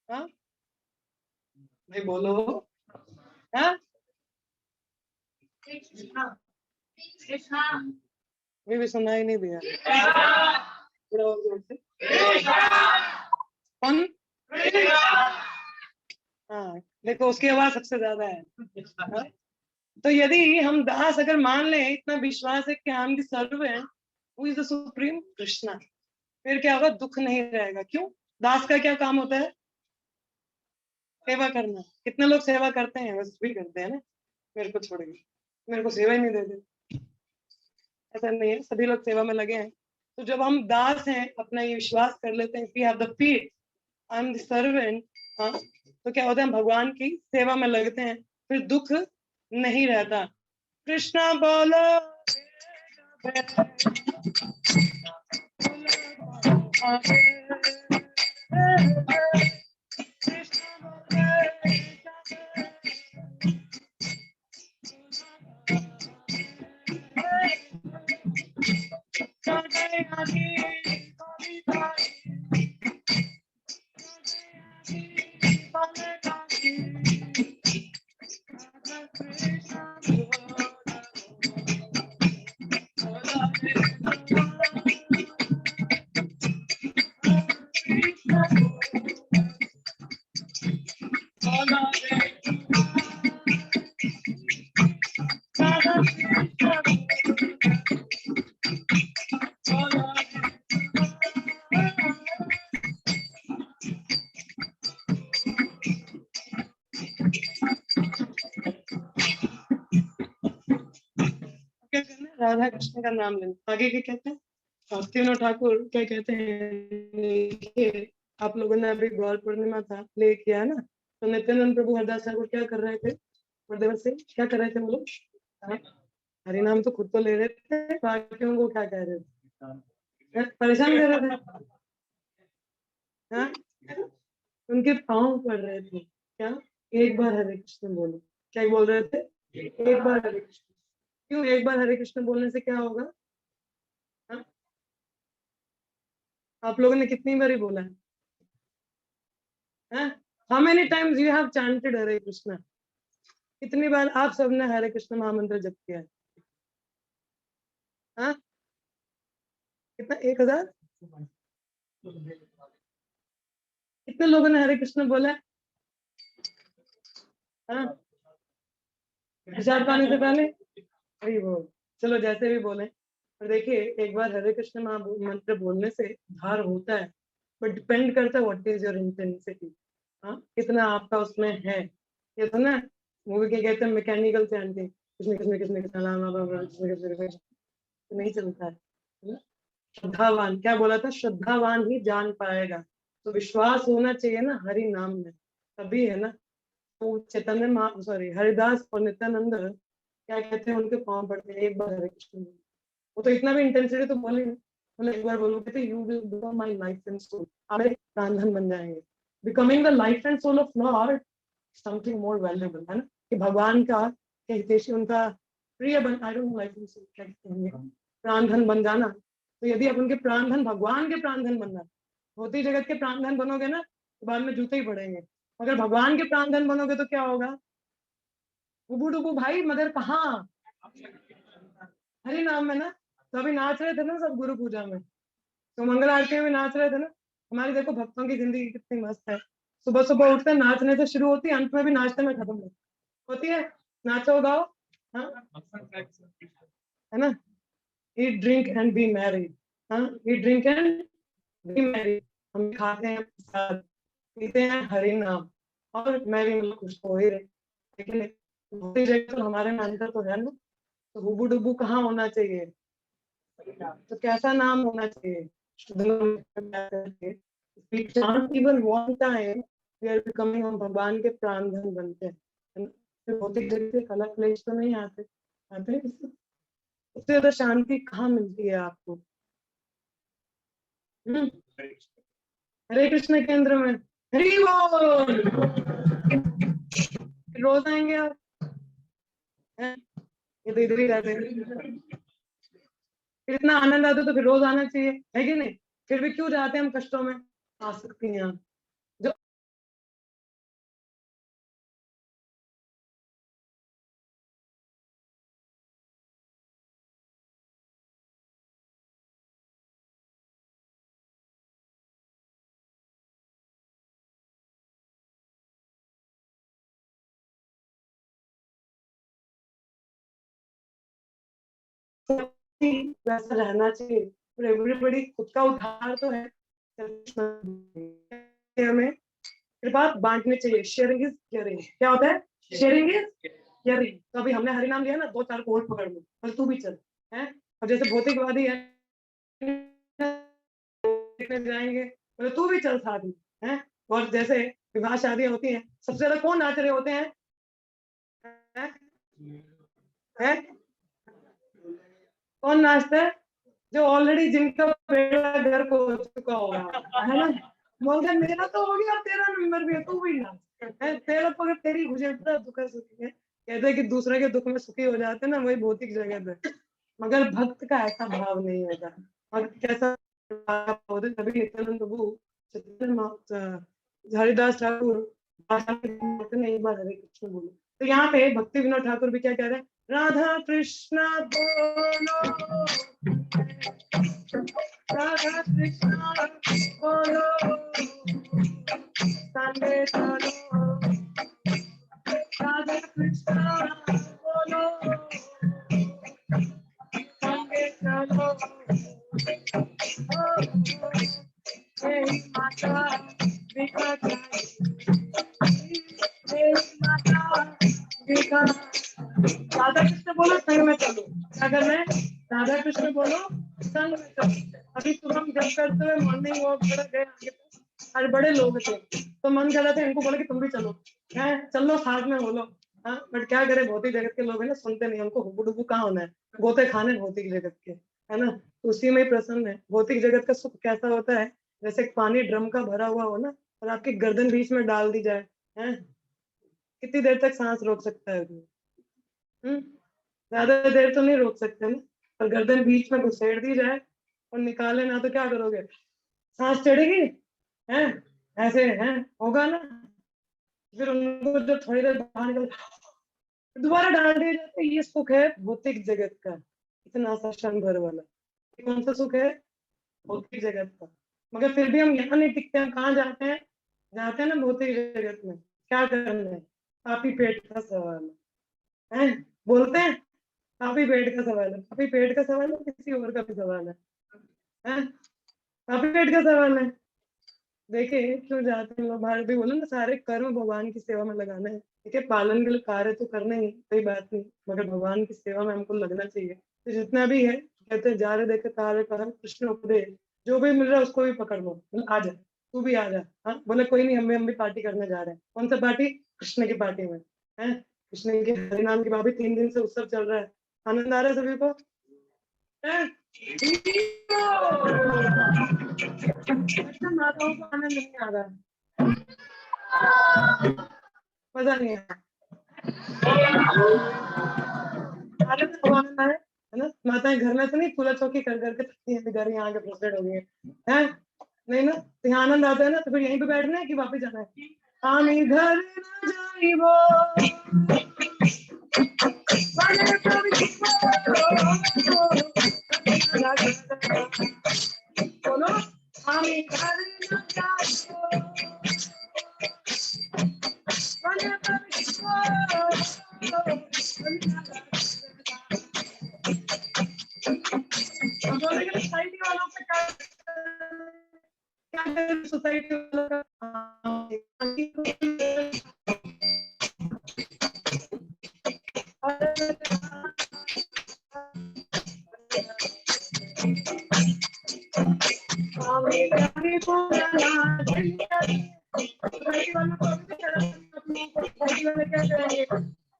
हाँ भाई बोलो। हाँ मैं भी सुनाई नहीं दिया, थोड़ा और जोर से। कौन? हाँ देखो, उसकी आवाज सबसे ज्यादा है। हाँ? तो यदि हम दास अगर मान लें, इतना विश्वास है कि हम the servant who is the supreme Krishna, फिर क्या होगा? दुख नहीं रहेगा। क्यों? दास का क्या काम होता है? सेवा करना। कितने लोग सेवा करते हैं? बस भी करते हैं ना, मेरे को छोड़ के, मेरे को सेवा ही नहीं देते। ऐसा नहीं है, सभी लोग सेवा में लगे हैं। तो जब हम दास हैं, अपना ये विश्वास कर लेते हैं, we have the feet, I am the servant, हाँ, तो क्या होता है? हम भगवान की सेवा में लगते हैं, फिर दुख नहीं रहता। कृष्णा बोलो, क्या करना है? राधा कृष्ण का नाम लेना। आगे क्या कहते हैं? तीनों ठाकुर क्या कहते हैं कि आप लोगों ने अभी गौर पूर्णिमा था ले किया ना, तो नित्यानंद प्रभु हरदास ठाकुर क्या कर रहे थे? गुरुदेव से क्या कर रहे थे वो लोग? हाँ, हरि नाम तो खुद तो ले रहे थे, बाकियों को क्या कह रहे थे? परेशान कर रहे थे। हाँ, उनके पाँव पड़ रहे थे। क्या? एक बार हरे कृष्ण बोलो। क्या बोल रहे थे? एक बार हरे कृष्ण। क्यों एक बार हरे कृष्ण बोलने से क्या होगा? हाँ? आप लोगों ने कितनी बार बोला है? How many times you have chanted Hare Krishna? कितनी बार आप सबने हरे कृष्ण महामंत्र जप किया है? हाँ? कितना? 1000? कितने लोगों ने हरे कृष्ण बोला है? हाँ? प्रसाद पाने से पहले? अरे वो, चलो जैसे भी बोले, पर देखिए, एक बार हरे कृष्ण मंत्र बोलने से धार होता है, पर डिपेंड करता है व्हाट इज योर इंटेंसिटी। हाँ, कितना आपका उसमें है। ये तो ना, मूवी के कहते हैं मैकेनिकल चैंटिंग, किसने किसने किसने किसने नहीं चलता है। श्रद्धावान, क्या बोला था? श्रद्धावान ही जान पाएगा। तो विश्वास होना चाहिए ना हरि नाम में, तभी है ना। तो चैतन्य सॉरी हरिदास और नित्यानंद क्या कहते हैं? उनके पाँव पड़ते हैं, एक बार हरे कृष्ण बोलो। वो तो इतना भी इंटेंसिटी तो बोले नहीं, मतलब एक बार बोलो, कहते you will become my life and soul, आप मेरे प्राण धन बन जाएंगे। Becoming the life and soul of Lord, something more valuable, है ना, कि भगवान का हितेशी, उनका प्रिय बन, I don't know life and soul क्या कहते हैं, प्राण धन बन जाना। तो यदि आप उनके प्राण धन, भगवान के प्राण धन बनना, होती जगत के प्राण धन बनोगे ना, तो बाद में जूते ही पड़ेंगे। अगर भगवान के प्राणधन बनोगे तो क्या होगा? उबू डुबू भाई, मगर कहाँ? हरि नाम में ना। तो अभी नाच रहे थे ना सब गुरु पूजा में, तो मंगल आरती में भी नाच रहे थे ना। हमारी देखो भक्तों की जिंदगी कितनी मस्त है। सुबह सुबह उठते नाचने से शुरू होती है, अंत में भी नाचते में खत्म होती है। नाचो गाओ, हाँ, है ना। Eat drink and be married, हाँ, eat drink and be married. हम खाते हैं प्रसाद, पीते हैं हरि नाम, और मैरी मतलब खुश हो ही रहे। लेकिन दूसरी जगह तो हमारे में अंतर तो है ना। तो हुबू डुबू कहाँ होना चाहिए? तो कैसा नाम होना चाहिए? Even one time we are becoming, हम भगवान के प्राणधन बनते हैं, है ना? फिर भौतिक जगत से कला क्लेश तो नहीं आते, आते हैं इससे। उससे ज्यादा शांति कहाँ मिलती है आपको? हम्म? हरे कृष्ण केंद्र में हरि बोल। रोज आएंगे आप, हैं? ये तो इधर ही रहते हैं। फिर इतना आनंद आता है तो फिर रोज आना चाहिए, है कि नहीं? फिर भी क्यों जाते हैं हम कष्टों में? आ सकती हैं जो वैसा रहना चाहिए। और एवरीबडी खुद का उद्धार तो है, हमें फिर बात बांटनी चाहिए। Sharing is caring. क्या होता है? Sharing is caring. तो अभी हमने हरि नाम लिया ना, दो चार कोट पकड़ लो, बस तू भी चल, है। और जैसे भौतिकवादी है, जाएंगे तो तू भी चल साथ में, है। और जैसे विवाह शादियां होती हैं, सबसे ज्यादा कौन नाच रहे होते हैं? है? है? कौन नाचता है? जो ऑलरेडी जिनका बेड़ा घर को हो चुका होगा, है ना। मगर मेरा तो हो गया, तेरा नंबर भी है, तू भी ना, है। तेरा तो अगर तेरी गुजरता दुख सुखी है, कहते हैं कि दूसरे के दुख में सुखी हो जाते हैं ना, वही भौतिक जगत है। मगर भक्त का ऐसा भाव नहीं होता। भक्त कैसा होता है? तभी नित्यानंद प्रभु, हरिदास ठाकुर नहीं, एक बार हरे कृष्ण बोलो। तो यहाँ पे भक्ति विनोद ठाकुर भी क्या कह रहे हैं? राधा कृष्ण बोलो, राधा कृष्ण बोलो, संगे चलो, राधा कृष्ण बोलो, संगे चलो, माता बिका माता बिका। राधा कृष्ण बोलो, संग में चलो। क्या करना है? राधा कृष्ण बोलो, संग में चलो। अभी सुबह हम जब करते हुए मॉर्निंग वॉक पर गए आगे, अरे बड़े लोग थे, तो मन कर रहा था इनको बोले कि तुम भी चलो, है, चलो साथ में बोलो। हाँ, बट क्या करे, भौतिक जगत के लोग है ना, सुनते नहीं, उनको हुबू डुबू कहाँ होना है, गोते खाने भौतिक जगत के, है ना। तो उसी में ही प्रसन्न है। भौतिक जगत का सुख कैसा होता है? जैसे पानी ड्रम का भरा हुआ हो ना, और आपकी गर्दन बीच में डाल दी जाए, है, कितनी देर तक सांस रोक सकता है? ज्यादा देर तो नहीं रोक सकते ना। पर गर्दन बीच में घुसेड़ दी जाए और निकाले ना, तो क्या करोगे? सांस चढ़ेगी, है, ऐसे है, होगा ना। फिर उनको जब थोड़ी देर बाहर निकल, दोबारा डाल दिया जाता है। ये सुख है भौतिक जगत का, इतना सा क्षण भर वाला। ये कौन सा सुख है? भौतिक जगत का। मगर फिर भी हम यहाँ नहीं टिकते, हम कहाँ जाते हैं? जाते हैं ना भौतिक जगत में। क्या करना है? पापी पेट का सवाल है, बोलते हैं। काफी पेट का सवाल है, काफी पेट का सवाल है, किसी और का भी सवाल है? काफी पेट का सवाल है। देखिए क्यों जाते हैं लोग बाहर, भी बोलो ना, सारे कर्म भगवान की सेवा में लगाना है। ठीक है, पालन के लिए कार्य तो करना ही, कोई बात नहीं, मगर भगवान की सेवा में हमको लगना चाहिए। तो जितना भी है, कहते हैं जा रहे देखे तारे कर कृष्ण उपदेश, जो भी मिल रहा है उसको भी पकड़ लो, आ जा, तू भी आ जा। हाँ, बोले कोई नहीं, हम भी पार्टी करने जा रहे हैं। कौन सा पार्टी? कृष्ण की पार्टी में, है। कृष्ण के हरिनाम की भाभी 3 दिन से उत्सव चल रहा है, आनंद आ रहा है सभी को, है? अच्छा, माताओं को आनंद नहीं आ रहा, मजा नहीं आया। आनंद तो आनंद आए, है ना। माताएं घर में तो नहीं चूल्हा चौकी कर करके थकती हैं, बेचारी यहाँ आके फ्रस्ट्रेट हो गई है, नहीं ना। तो यहाँ आनंद आता है ना, तो फिर यहीं पे बैठना है कि वापस जाना है? हामी घर न जाइबो बने बोलो हामी घर न जाइबो सोसाइटी वालों पे क्या सोसाइटी वालों का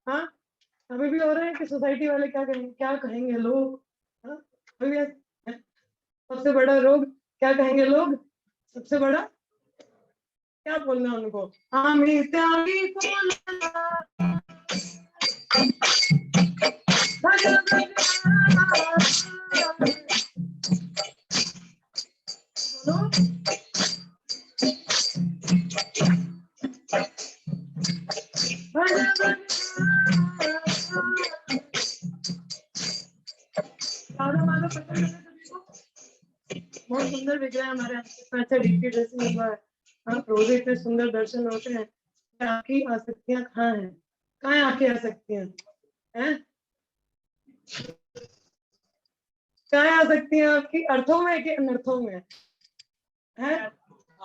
हाँ अभी भी हो रहा है कि सोसाइटी वाले क्या करेंगे, क्या कहेंगे लोग। हाँ अभी भी सबसे बड़ा रोग क्या कहेंगे लोग, सबसे बड़ा क्या बोलना उनको, हामी त्यागी बहुत सुंदर विग्रह हमारे अच्छा डीपी ड्रेसिंग हुआ है। आप रोज इतने सुंदर दर्शन होते हैं। आपकी आसक्तियां कहाँ हैं, कहाँ है आपकी आसक्तियां हैं, कहाँ आ सकती हैं आपकी, अर्थों में कि अनर्थों में है,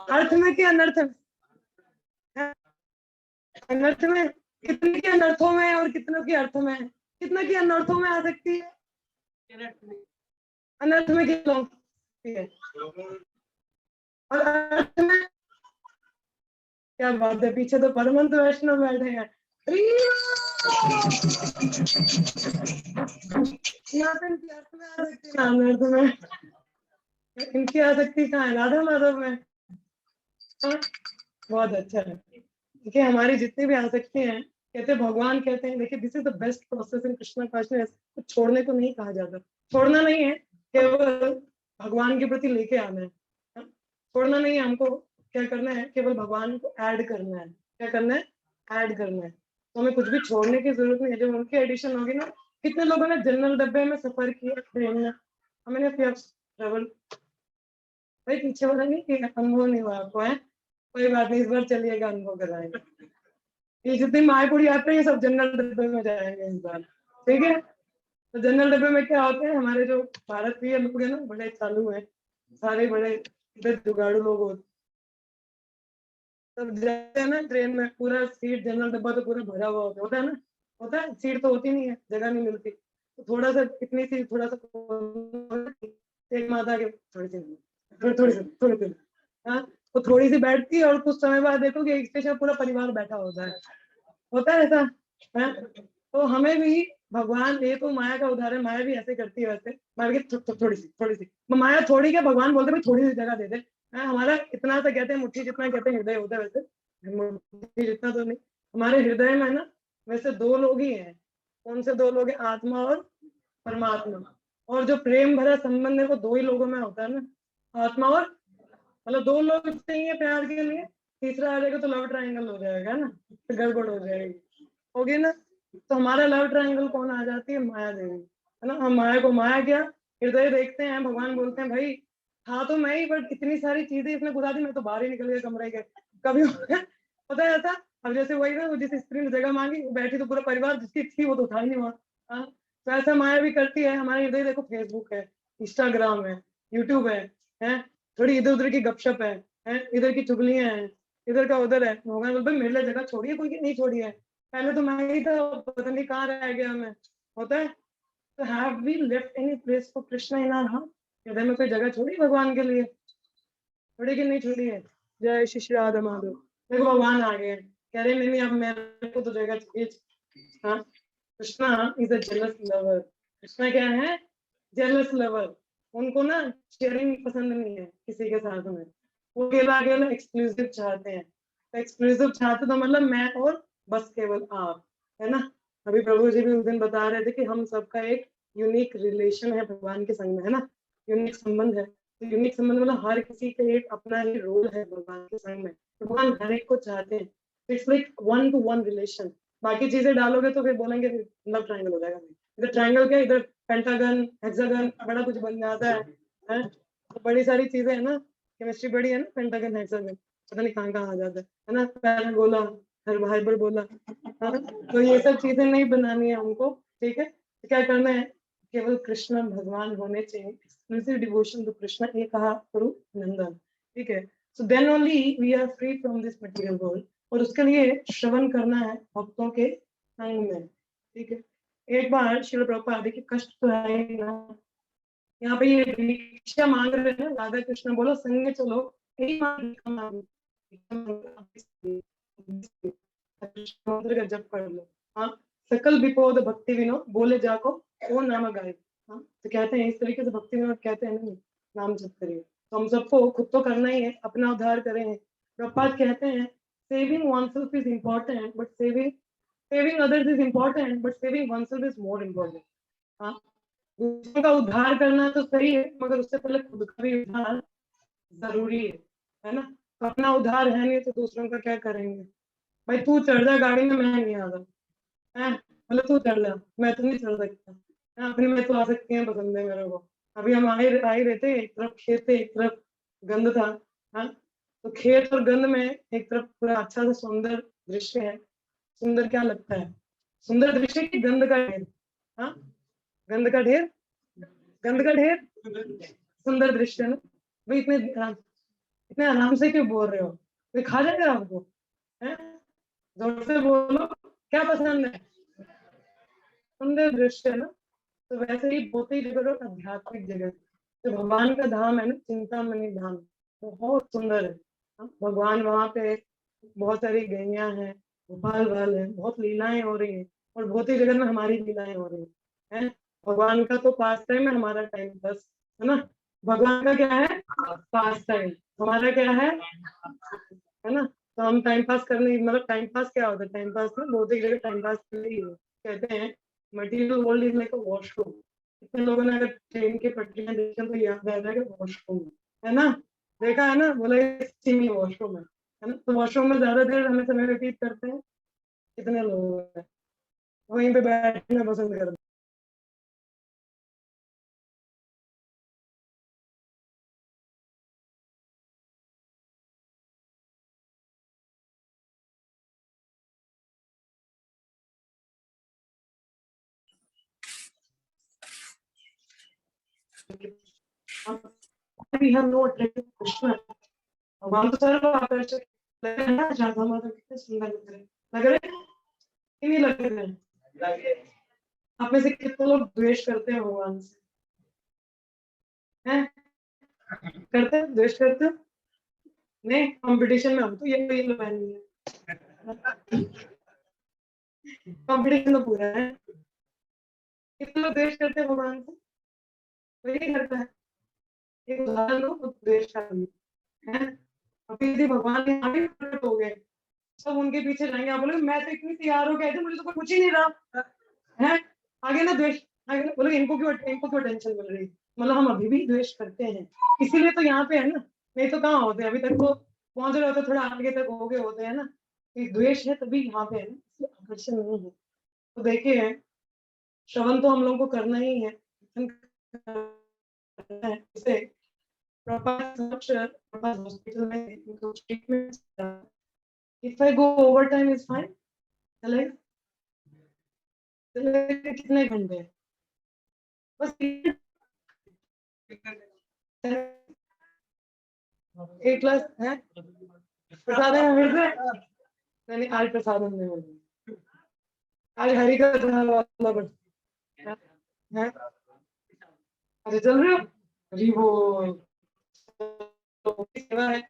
अर्थ में कि अनर्थ में, अनर्थ में, कितने के अनर्थों में और कितनों के अर्थ में, कितने के अनर्थों में आ सकती है, अनर्थ में क्यों है और अर्थ में क्या बात है, पीछे तो परमंत वैष्णव बैठे हैं। यहाँ पे इनकी अर्थ में आ सकती है, अनर्थ में इनकी आ सकती कहाँ है, राधा माधव में। बहुत अच्छा है। देखिए हमारी जितनी भी आसक्ति हैं, कहते भगवान कहते हैं, देखिए this is the best process in Krishna consciousness. कुछ छोड़ने को नहीं कहा जाता, छोड़ना नहीं है, केवल भगवान के प्रति लेके आना है। छोड़ना नहीं है, हमको क्या करना है, केवल भगवान को ऐड करना है। क्या करना है, ऐड करना है। तो हमें कुछ भी छोड़ने की जरूरत नहीं है। जब उनकी एडिशन होगी ना, कितने लोगों ने जनरल डब्बे में सफर किया ट्रेन में, हमने ट्रेवल, भाई पीछे वाला नहीं किया, अनुभव नहीं हुआ आपको है, कोई बात नहीं, इस बार चलिएगा, अनुभव कराएंगे। ये जितनी मायपुरी आते हैं सब जनरल डब्बे में जाएंगे इस बार, ठीक है। तो जनरल डब्बे में क्या होते हैं, हमारे जो भारतीय लोग हैं ना, बड़े चालू हैं, सारे बड़े इधर जुगाड़ू लोग होते, सब जाते हैं ना ट्रेन में, पूरा सीट जनरल डब्बा तो पूरा भरा हुआ होता है ना, होता है, सीट तो होती नहीं है, जगह नहीं मिलती, तो थोड़ा सा इतनी सी, थोड़ा सा एक माता के थोड़ी सी हाँ, तो थोड़ी सी बैठती है और कुछ समय बाद देखो कि एक स्टेशन पूरा परिवार बैठा होता है ऐसा है। तो हमें भी भगवान, ये तो माया का उदाहरण, माया भी ऐसे करती है, वैसे माया की थोड़ी सी माया, थोड़ी क्या भगवान बोलते भाई थोड़ी सी जगह दे दे। हमारा इतना सा कहते हैं, मुट्ठी जितना कहते हैं हृदय होता है, वैसे मुट्ठी जितना तो नहीं, हमारे हृदय में ना वैसे दो लोग ही हैं। कौन से दो लोग हैं, आत्मा और परमात्मा। और जो प्रेम भरा संबंध है वो दो ही लोगों में होता है ना, आत्मा और, मतलब दो लोग चाहिए प्यार के लिए, तीसरा आ जाएगा तो लव ट्रायंगल हो जाएगा ना, तो गड़बड़ हो जाएगी, होगी ना। तो हमारा लव ट्रायंगल कौन आ जाती है, माया देवी, है ना। हम माया को, माया क्या, हृदय देखते हैं, भगवान बोलते हैं भाई हाँ तो मैं ही, बट इतनी सारी चीजें इसने बुला दी, मैं तो बाहर ही निकल गया कमरे के, कभी पता है ऐसा। अब जैसे वही ना, वो जिस स्त्री ने जगह मांगी वो बैठी, तो पूरा परिवार जिसकी थी वो तो उठा ही नहीं वहां। तो ऐसा माया भी करती है। हमारे हृदय देखो, फेसबुक है, इंस्टाग्राम है, यूट्यूब है, थोड़ी इधर उधर की गपशप है, इधर की चुगलियां हैं, इधर का उधर है। भगवान बोल भाई मेरे लिए जगह छोड़ी है कोई की नहीं छोड़ी है, पहले तो मैं ही था, पता नहीं कहाँ रह गया मैं, होता है। तो have we left any place for Krishna in our heart, हृदय में कोई जगह छोड़ी भगवान के लिए, छोड़ी कि नहीं छोड़ी है। जय श्री राधा माधव। देखो भगवान आ गए, कह रहे नहीं अब मेरे को तो जगह चाहिए। हाँ, Krishna is a jealous lover. Krishna क्या है, जेलस लवर। उनको ना शेयरिंग पसंद नहीं है किसी के साथ में, वो अकेला अकेला एक्सक्लूसिव चाहते हैं। तो एक्सक्लूसिव चाहते तो मतलब मैं और बस केवल आप, है ना। अभी प्रभु जी भी उस दिन बता रहे थे कि हम सबका एक यूनिक रिलेशन है भगवान के संग में, है ना, यूनिक संबंध है। तो यूनिक संबंध मतलब हर किसी का एक अपना ही रोल है भगवान के संग में। भगवान हर एक को चाहते हैं, इट्स लाइक 1-to-1 रिलेशन। बाकी चीजें डालोगे तो फिर बोलेंगे लव ट्रायंगल हो जाएगा। इधर ट्रायंगल क्या, इधर पेंटागन, हेक्सागन, बड़ा कुछ बन जाता है? तो बड़ी सारी चीजें है ना, केमिस्ट्री बड़ी है ना, पेंटागन हेक्सागन पता नहीं कहाँ कहाँ आ जाता है ना, पैराबोला, हाइपरबोला। हाँ, तो ये सब चीजें नहीं बनानी है हमको, ठीक है। तो क्या करना है, केवल कृष्ण भगवान होने चाहिए, एक्सक्लूसिव डिवोशन टू कृष्ण, ये कहा गुरु नंदन, ठीक है। So then only we are free from this material world. और उसके लिए श्रवण करना है भक्तों के संग में, ठीक है। एक बार श्रील प्रभुपाद, देखिए कष्ट तो है ही ना, यहाँ पे ये भिक्षा मांग रहे हैं ना, राधा कृष्ण बोलो संग में चलो, यही मंत्र का जप कर लो। हाँ, सकल विपोद भक्ति विनो बोले जाको वो नाम गाय। हाँ, तो कहते हैं इस तरीके से भक्ति विनोद कहते हैं ना, नाम जप करिए। तो हम सबको खुद तो करना ही है, अपना उद्धार करें। प्रभुपाद कहते हैं saving oneself is important, but saving others is important, but saving oneself is more important। हाँ, दूसरों का उद्धार करना तो सही है, मगर उससे पहले खुद का भी उद्धार जरूरी है ना। तो अपना उद्धार है नहीं तो दूसरों का क्या करेंगे। भाई तू चढ़ जा गाड़ी में, मैं नहीं आ रहा है, बोले तू चढ़ जा, मैं तो नहीं चढ़ सकता है, अपनी में तो आ सकती है, पसंद है मेरे को। अभी हम आए रहते, एक तरफ खेत थे, एक तरफ गंद था। हाँ, तो खेत और गंद में एक तरफ पूरा अच्छा सा सुंदर दृश्य है। सुंदर क्या लगता है, सुंदर दृश्य की गंद का ढेर। हाँ, गंद का ढेर, गंद का ढेर सुंदर दृश्य है ना। भाई इतने आराम से क्यों बोल रहे हो, कोई खा जाएगा आपको है? जोर से बोलो, क्या पसंद है, सुंदर दृश्य है ना। तो वैसे ही भौतिक जगत और आध्यात्मिक जगत, तो भगवान का धाम है ना, चिंतामणि धाम, बहुत सुंदर है। हाँ, भगवान वहां पे, बहुत सारी गैया हैं, गोपाल बाल है, बहुत लीलाएं हो रही हैं। और भौतिक जगत में हमारी लीलाएं हो रही हैं। भगवान का तो पास टाइम है, हमारा टाइम बस है ना। भगवान का क्या है, पास टाइम, हमारा क्या है ना। तो हम टाइम पास करने, मतलब टाइम पास क्या होता है, टाइम पास में भौतिक जगह टाइम पास के लिए कहते हैं material world is like a washroom. कितने लोगों ने अगर ट्रेन की पटरियां देखी तो याद आ जाएगा वॉशरूम है ना, देखा है ना, बोला स्टीमी वॉशरूम है ना। तो वॉशरूम में ज्यादा देर हमें समय व्यतीत करते हैं, कितने लोग हैं वहीं पे बैठना पसंद करते हैं। We have no attractive Krishna। भगवान तो सारे आकर्षक लग रहे हैं ना, राधा माधव कितने सुंदर लग रहे हैं कि नहीं लग रहे हैं। आप में से कितने लोग द्वेष करते हैं भगवान से, हैं? करते हैं, द्वेष करते हैं? नहीं, कंपटीशन में हम तो ये पहनी है, कंपटीशन तो पूरा है। कितने लोग द्वेष करते हैं भगवान से, कोई नहीं करता है। एक उदाहरण दो तो द्वेष का है। अभी यदि भगवान यहाँ भी प्रकट हो गए, सब उनके पीछे जाएंगे, आप बोले मैं तो इतनी तैयार हो गया था, मुझे तो कुछ ही नहीं रहा है, आगे ना द्वेष, आगे ना बोले इनको क्यों टेंशन मिल रही। मतलब हम अभी भी द्वेष करते हैं, इसीलिए तो यहाँ पे है ना, नहीं तो कहाँ होते, अभी तक तो पहुंच रहे होते, थोड़ा आगे तक हो गए होते हैं ना। द्वेष है तभी यहाँ पे है ना, आकर्षण नहीं है। तो देखिए श्रवण तो हम लोग को करना ही है, इसे हॉस्पिटल में treatment. If I go overtime is fine, चलेगा, चलेगा कितने घंटे, बस एक क्लास है, प्रसाद है फिर से नहीं, आज प्रसाद नहीं मिल, आज हरी का वाला है। अच्छा चल रहे हो, हरी वो सेवा है,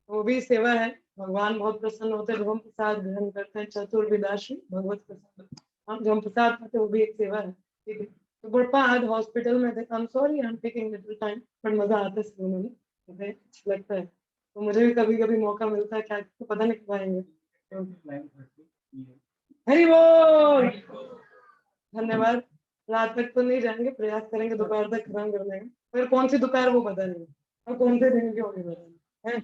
वो भी सेवा है। भगवान बहुत प्रसन्न होते हैं जब हम प्रसाद ग्रहण करते हैं, चतुर्विदाशी भगवत प्रसाद, हम जब हम प्रसाद खाते हैं वो भी एक सेवा है, ठीक है। तो गुड़पाद हॉस्पिटल में थे, I am sorry I am taking little time, पर मजा आता है सुनने में, मुझे अच्छा लगता है। तो मुझे भी कभी कभी मौका मिलता है, क्या तो पता नहीं कब आएंगे। हरि बोल, धन्यवाद। रात तक तो नहीं जाएंगे, प्रयास करेंगे दोपहर तक खत्म करने का, फिर कौन सी दोपहर वो पता नहीं, और कौन से दिन की होगी पता नहीं है।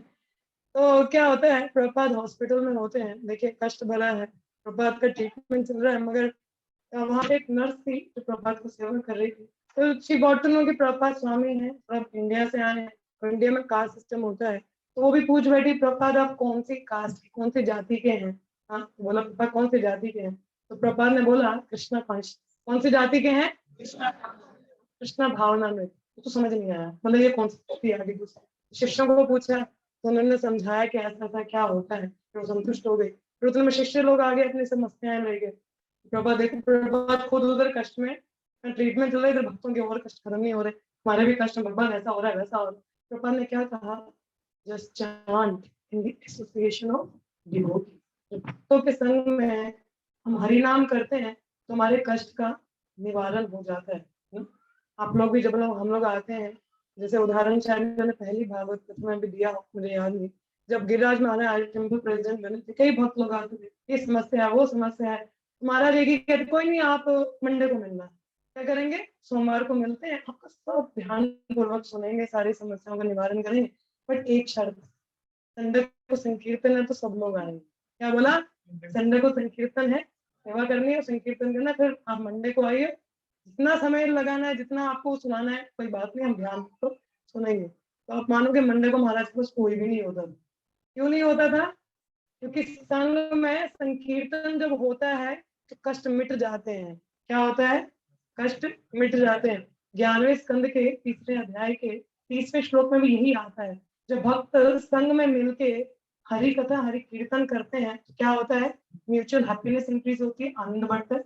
तो क्या होता है, प्रभात हॉस्पिटल में होते हैं, देखिए कष्ट भरा है, प्रभात का ट्रीटमेंट चल रहा है, मगर वहाँ पे एक नर्स थी जो प्रभात को सेवा कर रही थी। तो शी गॉट टू नो कि प्रभात स्वामी है, अब इंडिया से आए हैं, और इंडिया में कास्ट सिस्टम होता है। तो वो भी पूछ बैठी, प्रभात आप कौन सी कास्ट की, कौन सी जाति के हैं? हाँ, तो बोला प्रभात कौन सी जाति के हैं? तो प्रभात ने बोला कृष्णा पंच। कौन सी जाति के हैं? कृष्णा भावना में। तो समझ नहीं आया, मतलब ये कौन सी जाति आ गई दूसरी। शिष्यों को पूछा तो उन्होंने समझाया कि ऐसा ऐसा क्या होता है, फिर वो संतुष्ट हो गई। फिर उतने में शिष्य लोग आगे अपनी समस्याएं ले गए। प्रभात देखो, प्रभात खुद उधर कष्ट में ट्रीटमेंट चल रहा है, इधर भक्तों के और कष्ट खत्म नहीं हो रहे, हमारे भी कष्ट भगवान ऐसा हो रहा है वैसा हो रहा है। प्रभात ने क्या कहा, just chant in the association of devotee. भक्तों के संग में हम हरि नाम करते हैं तो हमारे कष्ट का निवारण हो जाता है न? आप लोग भी जब लोग हम लोग आते हैं, जैसे उदाहरण शायद मैंने पहली भागवत कथा में भी दिया हो, मुझे याद नहीं, जब गिरिराज महाराज टेम्पल प्रेसिडेंट बने थे, कई भक्त लोग आते थे, ये समस्या है वो समस्या है, महाराज एक ही कहते कोई नहीं, आप मंडे को मिलना। क्या करेंगे, सोमवार को मिलते हैं, आपका सब ध्यान पूर्वक सुनेंगे, सारी समस्याओं का निवारण करेंगे, बट एक शर्त, संडे को संकीर्तन है तो सब लोग आएंगे। क्या बोला, संडे को संकीर्तन है, सेवा करनी है, संकीर्तन करना, फिर आप मंडे को आइए, जितना समय लगाना है, जितना आपको सुनाना है, कोई बात नहीं, हम ध्यान तो सुनेंगे। तो आप मानोगे मंडे को महाराज के पास कोई भी नहीं होता था। क्यों नहीं होता था? क्योंकि संघ में संकीर्तन जब होता है तो कष्ट मिट जाते हैं। क्या होता है, कष्ट मिट जाते हैं। 11वें स्कंद के 3रे अध्याय के 30वें श्लोक में भी यही आता है। जब भक्त संघ में मिलके हरि कथा हरि कीर्तन करते हैं तो क्या होता है, म्यूचुअल हैप्पीनेस इंक्रीज होती है, आनंद बढ़ता है,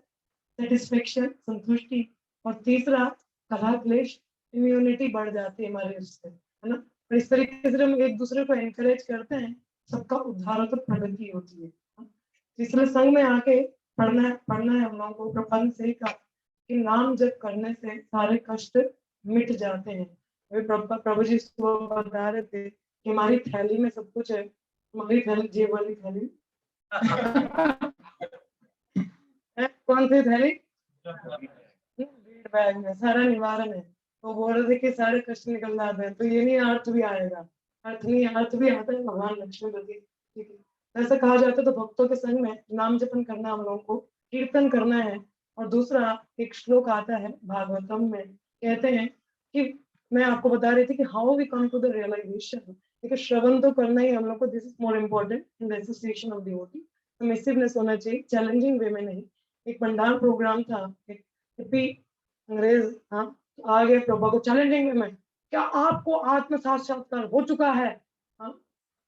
सेटिस्फेक्शन संतुष्टि, और तीसरा कलह क्लेश इम्यूनिटी बढ़ जाती है हमारे उससे, है ना। और इस तरीके से हम एक दूसरे को एनकरेज करते हैं, सबका उद्धार होता है, प्रगति होती है। इसलिए संघ में आके पढ़ना है हम लोगों को। प्रपंच से ही कहा कि नाम जप करने से सारे कष्ट मिट जाते हैं। अभी प्रभु जी सुबह बता रहे थे कि हमारी थैली में सब कुछ है, हमारी थैली जेब वाली थैली कौन सी थैली, रीड बैग में सारा निवारण है। तो बोल रहे थे कि सारे कष्ट निकल जाते हैं, तो ये नहीं अर्थ भी आएगा, अर्थ नहीं, अर्थ भी आता है भगवान लक्ष्मीपति। ठीक है, ऐसा कहा जाता है। तो भक्तों के संग में नाम जपन करना, हम लोगों को कीर्तन करना है। और दूसरा एक श्लोक आता है भागवतम में, कहते हैं कि मैं आपको बता रही थी कि how we come to the realization, क्योंकि श्रवण तो करना ही हम लोग को, this is more important in the association of devotee. Submissiveness होना चाहिए, चैलेंजिंग वे में नहीं। एक पंडाल प्रोग्राम था, एक हिप्पी अंग्रेज, हाँ, आ गए प्रभा को चैलेंजिंग वे में, क्या आपको आत्म साक्षात्कार हो चुका है? हाँ,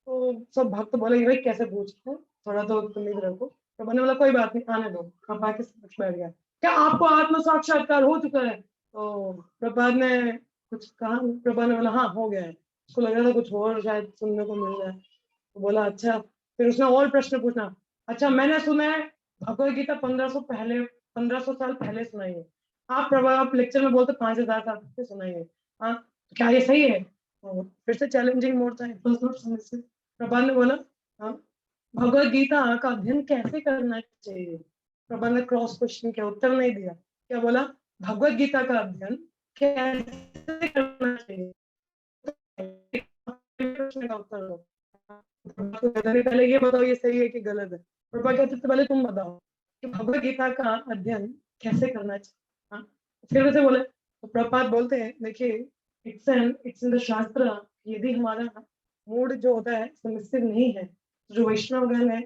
तो सब भक्त बोले भाई कैसे पूछते हैं, थोड़ा तो उम्मीद रखो। प्रभा ने बोला कोई बात नहीं, आने दो। प्रभा के समक्ष बैठ गया, क्या आपको आत्म साक्षात्कार हो चुका है? तो प्रभा ने कुछ कहा, प्रभा ने बोला हाँ हो गया है। उसको लग रहा था कुछ और शायद सुनने को मिल जाए, तो बोला अच्छा। फिर उसने और प्रश्न पूछा, अच्छा मैंने सुना है भगवत गीता 1500 साल पहले सुनाई है, आप प्रभा आप लेक्चर में बोलते 5000 साल पहले सुनाई है, हाँ तो क्या ये सही है? तो फिर से चैलेंजिंग मोड था, प्रभा ने बोला हाँ, भगवत गीता का अध्ययन कैसे करना चाहिए? प्रभा ने क्रॉस क्वेश्चन के उत्तर नहीं दिया। क्या बोला, भगवत गीता का अध्ययन कैसे करना चाहिए, प्रश्न का उत्तर दो। पहले ये बताओ ये सही है कि गलत है। प्रभा कहते थे पहले तुम बताओ कि भगवत गीता का अध्ययन कैसे करना चाहिए। हाँ, फिर वैसे बोले तो प्रभुपाद बोलते हैं देखिए, इट्स इन द शास्त्र, यदि हमारा मूड जो होता है सबमिसिव नहीं है, तो जो वैष्णव गण है,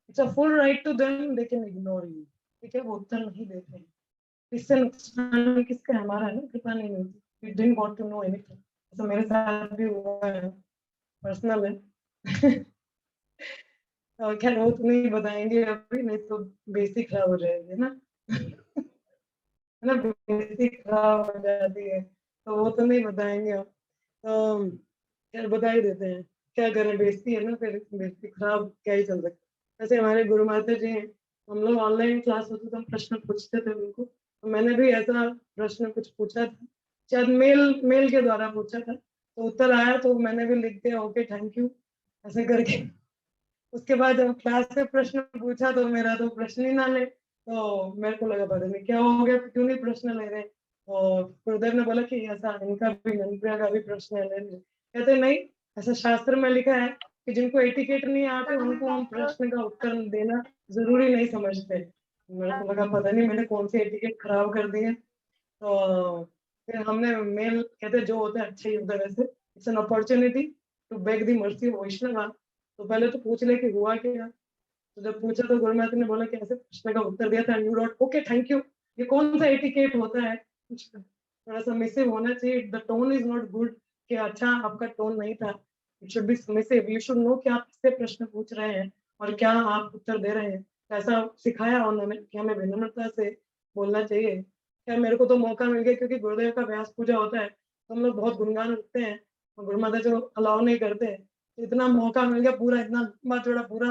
it's a full right to them, they can ignore you. ठीक है, वो उत्तर नहीं देते हैं, इससे नुकसान किसका है, हमारा है ना, कृपा नहीं मिलती। You didn't want to know anything. ऐसा मेरे साथ भी हुआ है, पर्सनल है। और खैर वो तो नहीं बताएंगे अभी, नहीं तो बेइज्जती खराब हो जाएगी ना। है ना, बेइज्जती खराब हो जाती है, तो वो तो नहीं बताएंगे हम। तो खैर बता ही देते हैं, क्या करें, बेइज्जती है ना, फिर बेइज्जती खराब क्या ही चल सकता है। वैसे हमारे गुरु माता जी हैं, हम लोग ऑनलाइन क्लास होती तो हम प्रश्न पूछते थे उनको, तो मैंने भी ऐसा प्रश्न कुछ पूछा था, शायद मेल मेल के द्वारा पूछा था, तो उत्तर आया तो मैंने भी लिख दिया ओके थैंक यू ऐसे करके। उसके बाद जब क्लास में प्रश्न पूछा तो मेरा तो प्रश्न ही ना ले, तो मेरे को लगा पता नहीं क्या हो गया, क्यों नहीं प्रश्न ले रहे। और गुरुदेव ने बोला कि ऐसा इनका भी नंदप्रिया का भी प्रश्न है, ले लीजिए। कहते नहीं, ऐसा शास्त्र में लिखा है कि जिनको एटिकेट नहीं आते उनको हम प्रश्न का उत्तर देना जरूरी नहीं समझते। मेरे को लगा पता नहीं मैंने कौन सी एटिकेट खराब कर दी है। तो फिर हमने मेल कहते जो होते हैं अच्छे ही होते हैं वैसे, it's an opportunity to beg the mercy of Vaishnav. तो पहले तो पूछ ले कि हुआ क्या। तो जब पूछा तो गुरु महाराज ने बोला कि ऐसे प्रश्न का उत्तर दिया था, U dot okay thank you. ये कौन सा एटिकेट होता है, कुछ थोड़ा सबमिसिव होना चाहिए। The tone is not good कि अच्छा आपका टोन नहीं था। It should be submissive, you should know कि आप किससे प्रश्न पूछ रहे हैं और क्या आप उत्तर दे रहे हैं। तो ऐसा सिखाया उन्होंने कि हमें विनम्रता से बोलना चाहिए। क्या मेरे को तो मौका मिल गया क्योंकि गुरुदेव का व्यास पूजा होता है तो हम लोग बहुत गुणगान रखते हैं और गुरु माता जो अलाउ नहीं करते। तो इतना मौका मिल गया, पूरा इतना लंबा चौड़ा पूरा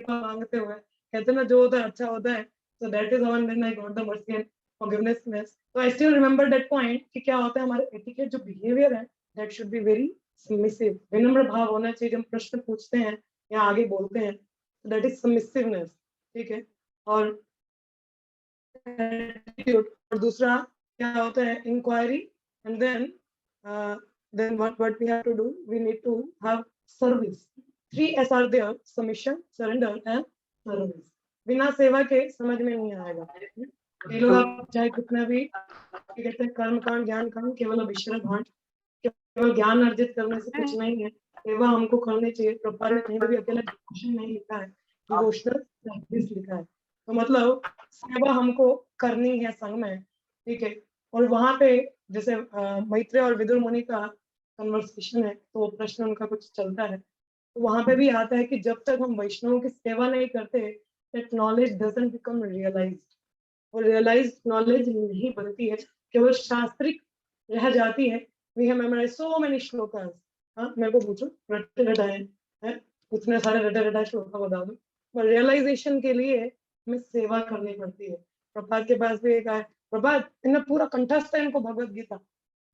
मांगते हुए, कहते ना जो होता है अच्छा होता है। So that is how and then I got the mercy and forgiveness. So I still remember that point कि क्या होता है हमारे एटिकेट जो बिहेवियर है that should be very submissive, विनम्र भाव होना चाहिए जब प्रश्न पूछते हैं या आगे बोलते हैं। So that is submissiveness, ठीक है। और attitude, और दूसरा क्या होता है inquiry, and then what we have to do, we need to have service. 3 S are there: submission, surrender and service. बिना सेवा के समझ में नहीं आएगा। ये लोग आप चाहे कितना भी कहते हैं कर्म कांड ज्ञान कांड केवल अभिश्र भांड, केवल ज्ञान अर्जित करने से कुछ नहीं है। सेवा हमको करनी चाहिए। प्रभुपाद ने कहीं भी अकेला डिवोशन नहीं लिखा है, डिवोशनल प्रैक्टिस लिखा है। तो मतलब सेवा हमको करनी है संग में, ठीक है। और वहां पे जैसे मैत्रेय और विदुर मुनि का कन्वर्सेशन है तो वो प्रश्न उनका कुछ चलता है, तो वहां पे भी आता है कि जब तक हम वैष्णवों की सेवा नहीं करते that knowledge doesn't become realized, और रियलाइज नॉलेज नहीं बनती है, केवल शास्त्रिक रह जाती है। We have memorize so many shlokas. हाँ मेरे को पूछो रटे रटाए हैं, इतने सारे रटे रटाए श्लोका बता दो, पर रियलाइजेशन के लिए हमें सेवा करनी पड़ती है। प्रभात के पास भी एक आए, प्रभात इन्हें पूरा कंठस्थ है इनको भगवत गीता।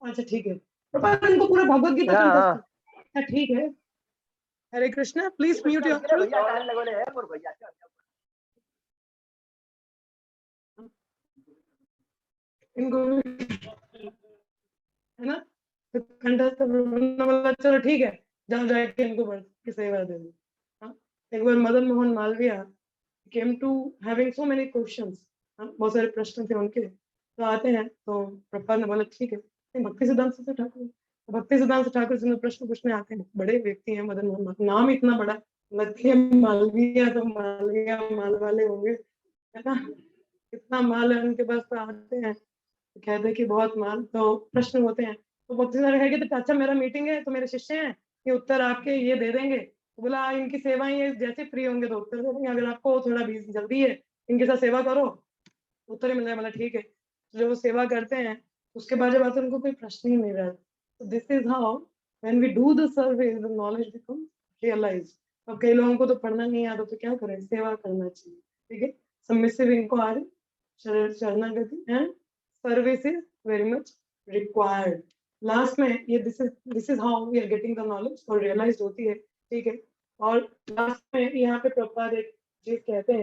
अच्छा ठीक है प्रभात इनको पूरा भगवत गीता कंठस्थ है, ठीक है। हरे कृष्णा, प्लीज म्यूट योर इनको है ना। तो कंठस्थ बोला चलो ठीक है, जाओ जाके इनको बढ़ की सेवा दे दो। हाँ, एक बार Madan Mohan Malviya came to having so many questions, बहुत सारे प्रश्न थे उनके। तो आते हैं तो प्रभुपाद ने बोला ठीक है, भक्ति सिद्धांत से ठाकुर, भक्ति सिद्धांत ठाकुर से प्रश्न पूछने आते हैं। बड़े व्यक्ति हैं मदन मोहन, नाम इतना बड़ा, लगती है मालविया तो मालविया माल वाले होंगे, है ना। इतना माल है उनके पास। तो आते हैं तो कहते हैं कि बहुत माल। तो प्रश्न होते हैं तो भक्ति सिद्धांत कहेंगे तो अच्छा मेरा मीटिंग है तो मेरे शिष्य हैं, ये उत्तर आपके ये दे देंगे। तो बोला इनकी सेवाएं ये जैसे फ्री होंगे तो उत्तर दे देंगे, अगर आपको थोड़ा भी जल्दी है इनके साथ सेवा करो उत्तर ही मिल जाए। बोला ठीक है। तो जब वो सेवा करते हैं उसके बाद जब आते हैं उनको कोई प्रश्न ही नहीं रहता। तो this is how when we do the service the knowledge become realize. अब कई लोगों को तो पढ़ना नहीं आता तो क्या करें, सेवा करना चाहिए, ठीक है। सबमिसिव इंक्वायरी, शरणागति and service is very much required. Last में ये this is how we are getting the knowledge और रियलाइज होती है, ठीक है। और लास्ट में यहाँ पे प्रभुपाद एक चीज कहते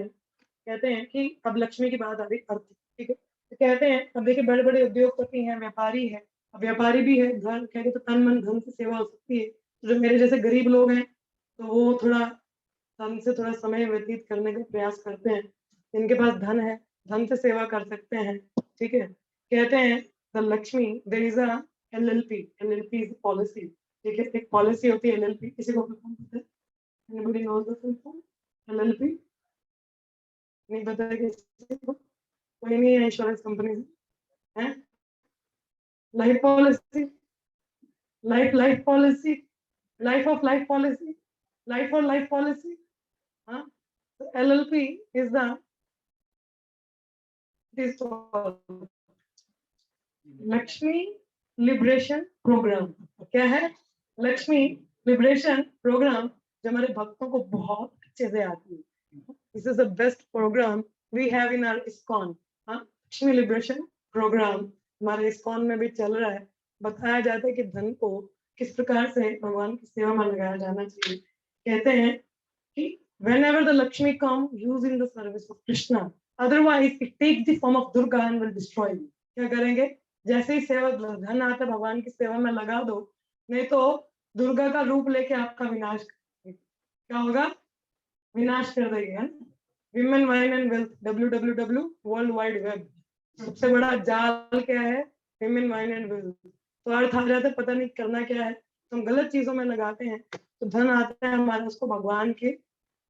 हैं कि अब लक्ष्मी की बात आ रही अर्थ, ठीक है। तो कहते हैं अब देखिए बड़े बड़े उद्योगपति हैं, व्यापारी है, अब व्यापारी भी है, घर कहते तो तन मन धन से सेवा हो सकती है। तो जो मेरे जैसे गरीब लोग हैं तो वो थोड़ा धन से थोड़ा समय व्यतीत करने का प्रयास करते हैं। इनके पास धन है, धन से सेवा कर सकते हैं, ठीक है। कहते हैं the Lakshmi there is a LLP, LLP is policy, ठीक है। एक पॉलिसी होती है एलएलपी, किसी को पता है? Anybody knows the full form LLP? नहीं पता है किसी को? कोई नहीं है इंश्योरेंस कंपनी है? Life policy, life policy, life of life policy, life और लाइफ पॉलिसी। हाँ, तो LLP is the Lakshmi liberation program. क्या है? लक्ष्मी लिबरेशन प्रोग्राम जो हमारे भक्तों को बहुत अच्छे से आती है। This is the best program we have in our ISKCON. Lakshmi liberation program हमारे इस्कॉन में भी चल रहा है। बताया जाता है कि धन को किस प्रकार से भगवान की सेवा में लगाया जाना चाहिए। कहते हैं कि whenever the Lakshmi come, use in the service of Krishna. Otherwise, it takes the form of Durga and will destroy you. क्या करेंगे? जैसे ही सेवा धन आता भगवान की सेवा में लगा दो, नहीं तो दुर्गा का रूप लेके आपका विनाश करेगी। क्या होगा? विनाश कर देगी, है ना। Women wine and wealth, www world wide web, सबसे बड़ा जाल क्या है? Women wine and wealth. तो अर्थ आ जाता है, पता नहीं करना क्या है, तो हम गलत चीजों में लगाते हैं, तो धन आता है हमारा, उसको भगवान के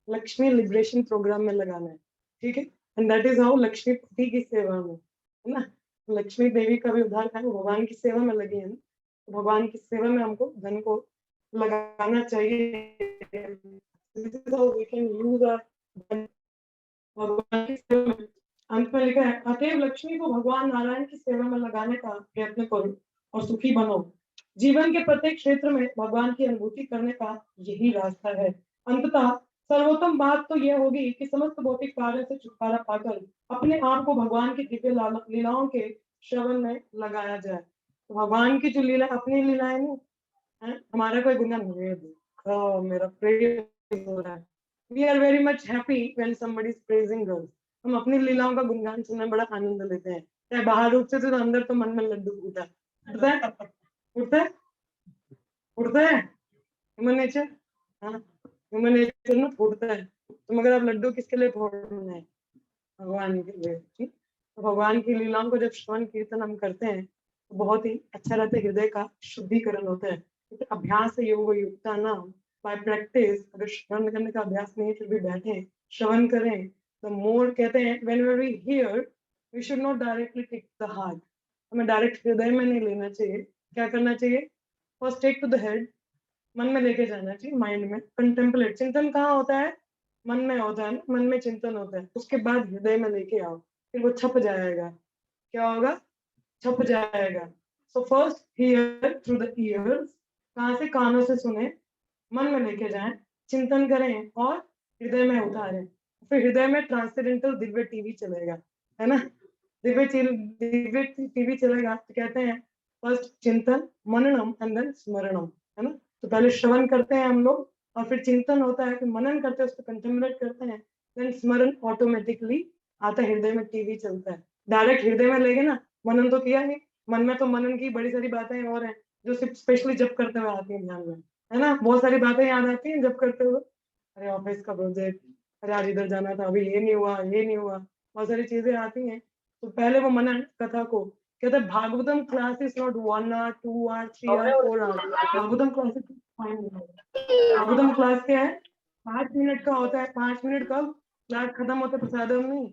लक्ष्मी लिबरेशन प्रोग्राम में लगाना है, ठीक है। And that is how Lakshmipati की सेवा में, है ना, लक्ष्मी देवी का भी उद्धार है, भगवान की सेवा में लगी है ना, तो भगवान की सेवा में हमको धन को लगाना चाहिए। This is how we can use our धन भगवान की सेवा में। अंत में लिखा है, अतएव लक्ष्मी को भगवान नारायण की सेवा में लगाने का प्रयत्न करो और सुखी बनो। जीवन के प्रत्येक क्षेत्र में भगवान की अनुभूति करने का यही रास्ता है। अंततः सर्वोत्तम बात तो यह होगी कि समस्त भौतिक कार्य से छुटकारा पाकर अपने आप को भगवान की दिव्य लीलाओं के श्रवण में लगाया जाए। तो भगवान की जो लीला, अपनी लीलाएं नहीं है, हमारा कोई गुणगान नहीं, मेरा प्रेज हो रहा है। We are very much happy when somebody is praising us. हम अपनी लीलाओं का गुणगान सुनने में बड़ा आनंद लेते हैं, चाहे बाहर रूप से तो अंदर तो मन में लड्डू फूटा उठता है, उठता है, उठता है ह्यूमन नेचर। हाँ, ह्यूमन नेचर ना फूटता है। तो मगर अब लड्डू किसके लिए फोड़ना है? भगवान के लिए, ठीक। तो भगवान की लीलाओं को जब श्रवण कीर्तन हम करते हैं तो बहुत ही अच्छा रहता है, हृदय का शुद्धिकरण होता है। तो अभ्यास से योग युक्ता ना, बाय प्रैक्टिस, अगर श्रवण करने का अभ्यास नहीं है फिर भी बैठे श्रवण करें, तो मोर कहते हैं whenever we hear we should not directly take the heart, हमें डायरेक्ट हृदय में नहीं लेना चाहिए। क्या करना चाहिए? First take to the head, मन में लेके जाना चाहिए, माइंड में कंटेम्पलेट। चिंतन कहाँ होता है? मन में होता है ना, मन में चिंतन होता है, उसके बाद हृदय में लेके आओ, फिर वो छप जाएगा। क्या होगा? छप जाएगा। So first here through the years, कहाँ से? कानों से सुने, मन में लेके जाएं, चिंतन करें और हृदय में उतारें। फिर हृदय में ट्रांससेंडेंटल दिव्य टीवी चलेगा, है ना, दिव्य टीवी चलेगा। तो कहते हैं फर्स्ट चिंतन मननम एंड देन स्मरणम, है ना। तो पहले श्रवण करते हैं हम लोग, और फिर चिंतन होता है, फिर मनन करते हैं, उसको कंटेम्पलेट करते हैं, देन स्मरण ऑटोमेटिकली आता है, हृदय में टीवी चलता है। डायरेक्ट हृदय में लेंगे ना, मनन तो किया नहीं, मन में तो मनन की बड़ी सारी बातें और हैं जो सिर्फ स्पेशली जब करते हुए आती हैं ध्यान में, है ना। बहुत सारी बातें याद आती हैं जब करते हुए, अरे ऑफिस का प्रोजेक्ट, अरे आज इधर जाना था, अभी ये नहीं हुआ, ये नहीं हुआ, बहुत सारी चीजें आती हैं। तो पहले वो मनन कथा को कहते हैं, Bhagavatam class is not 1 hour 2 hour 3 hour 4 hour, Bhagavatam class is 5 minutes। Bhagavatam class क्या है? 5 मिनट का होता है। 5 मिनट कब? क्लास खत्म होता है, प्रसादम नहीं,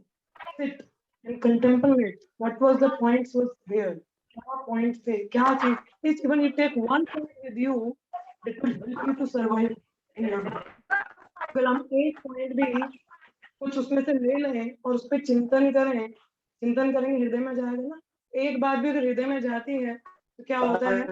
sit and contemplate what was the points was there, क्या पॉइंट थे, क्या चीज। If even you take one point with you, it will help you to survive in your life. अगर हम एक पॉइंट भी कुछ उसमें से ले लें और उस पर चिंतन करें, चिंतन करेंगे, हृदय में जाएगा ना। एक बात भी अगर हृदय में जाती है तो क्या होता है?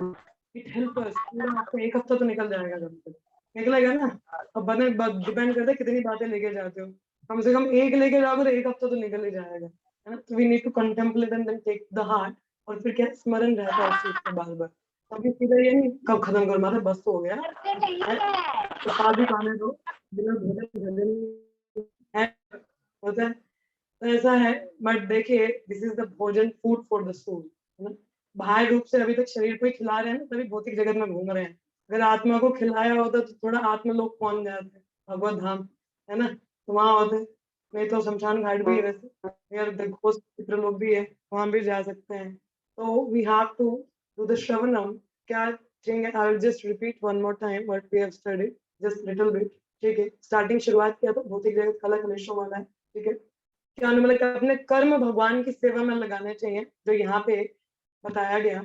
इट हेल्प अस, पूरा आपको 1 हफ्ता तो निकल जाएगा, जब तक निकलेगा ना। अब डिपेंड करता है कितनी बातें लेके जाते हो, कम से कम एक लेके जाओगे तो 1 हफ्ता तो निकल ही जाएगा, है ना। तो we need to contemplate and then take the heart, और फिर क्या स्मरण रहता है उस चीज का बार बार। अभी सीधा ये नहीं कब खत्म कर, मारे बस तो हो गया, तो शादी खाने दो, बिना भोजन है, होता है। तो ऐसा है, बट देखिए दिस इज द भोजन, फूड फॉर द सोल, है ना। बाहर रूप से अभी तक शरीर को ही खिला रहे हैं ना, तभी भौतिक जगत में घूम रहे हैं। अगर आत्मा को खिलाया होता तो थोड़ा आत्मलोक पहुंच जाते, भगवत धाम, है ना, तो वहां होते। नहीं तो शमशान घाट भी है वैसे, यार देखो चित्र लोग भी है, वहां भी जा सकते हैं। तो we have to do the shravanam. क्या थिंग है, I will just repeat one more time what we have studied, just little bit, ठीक है। स्टार्टिंग शुरुआत किया तो भौतिक जगत कला कलेशों वाला है, ठीक है। क्या मतलब कि अपने कर्म भगवान की सेवा में लगाने चाहिए, जो यहाँ पे बताया गया।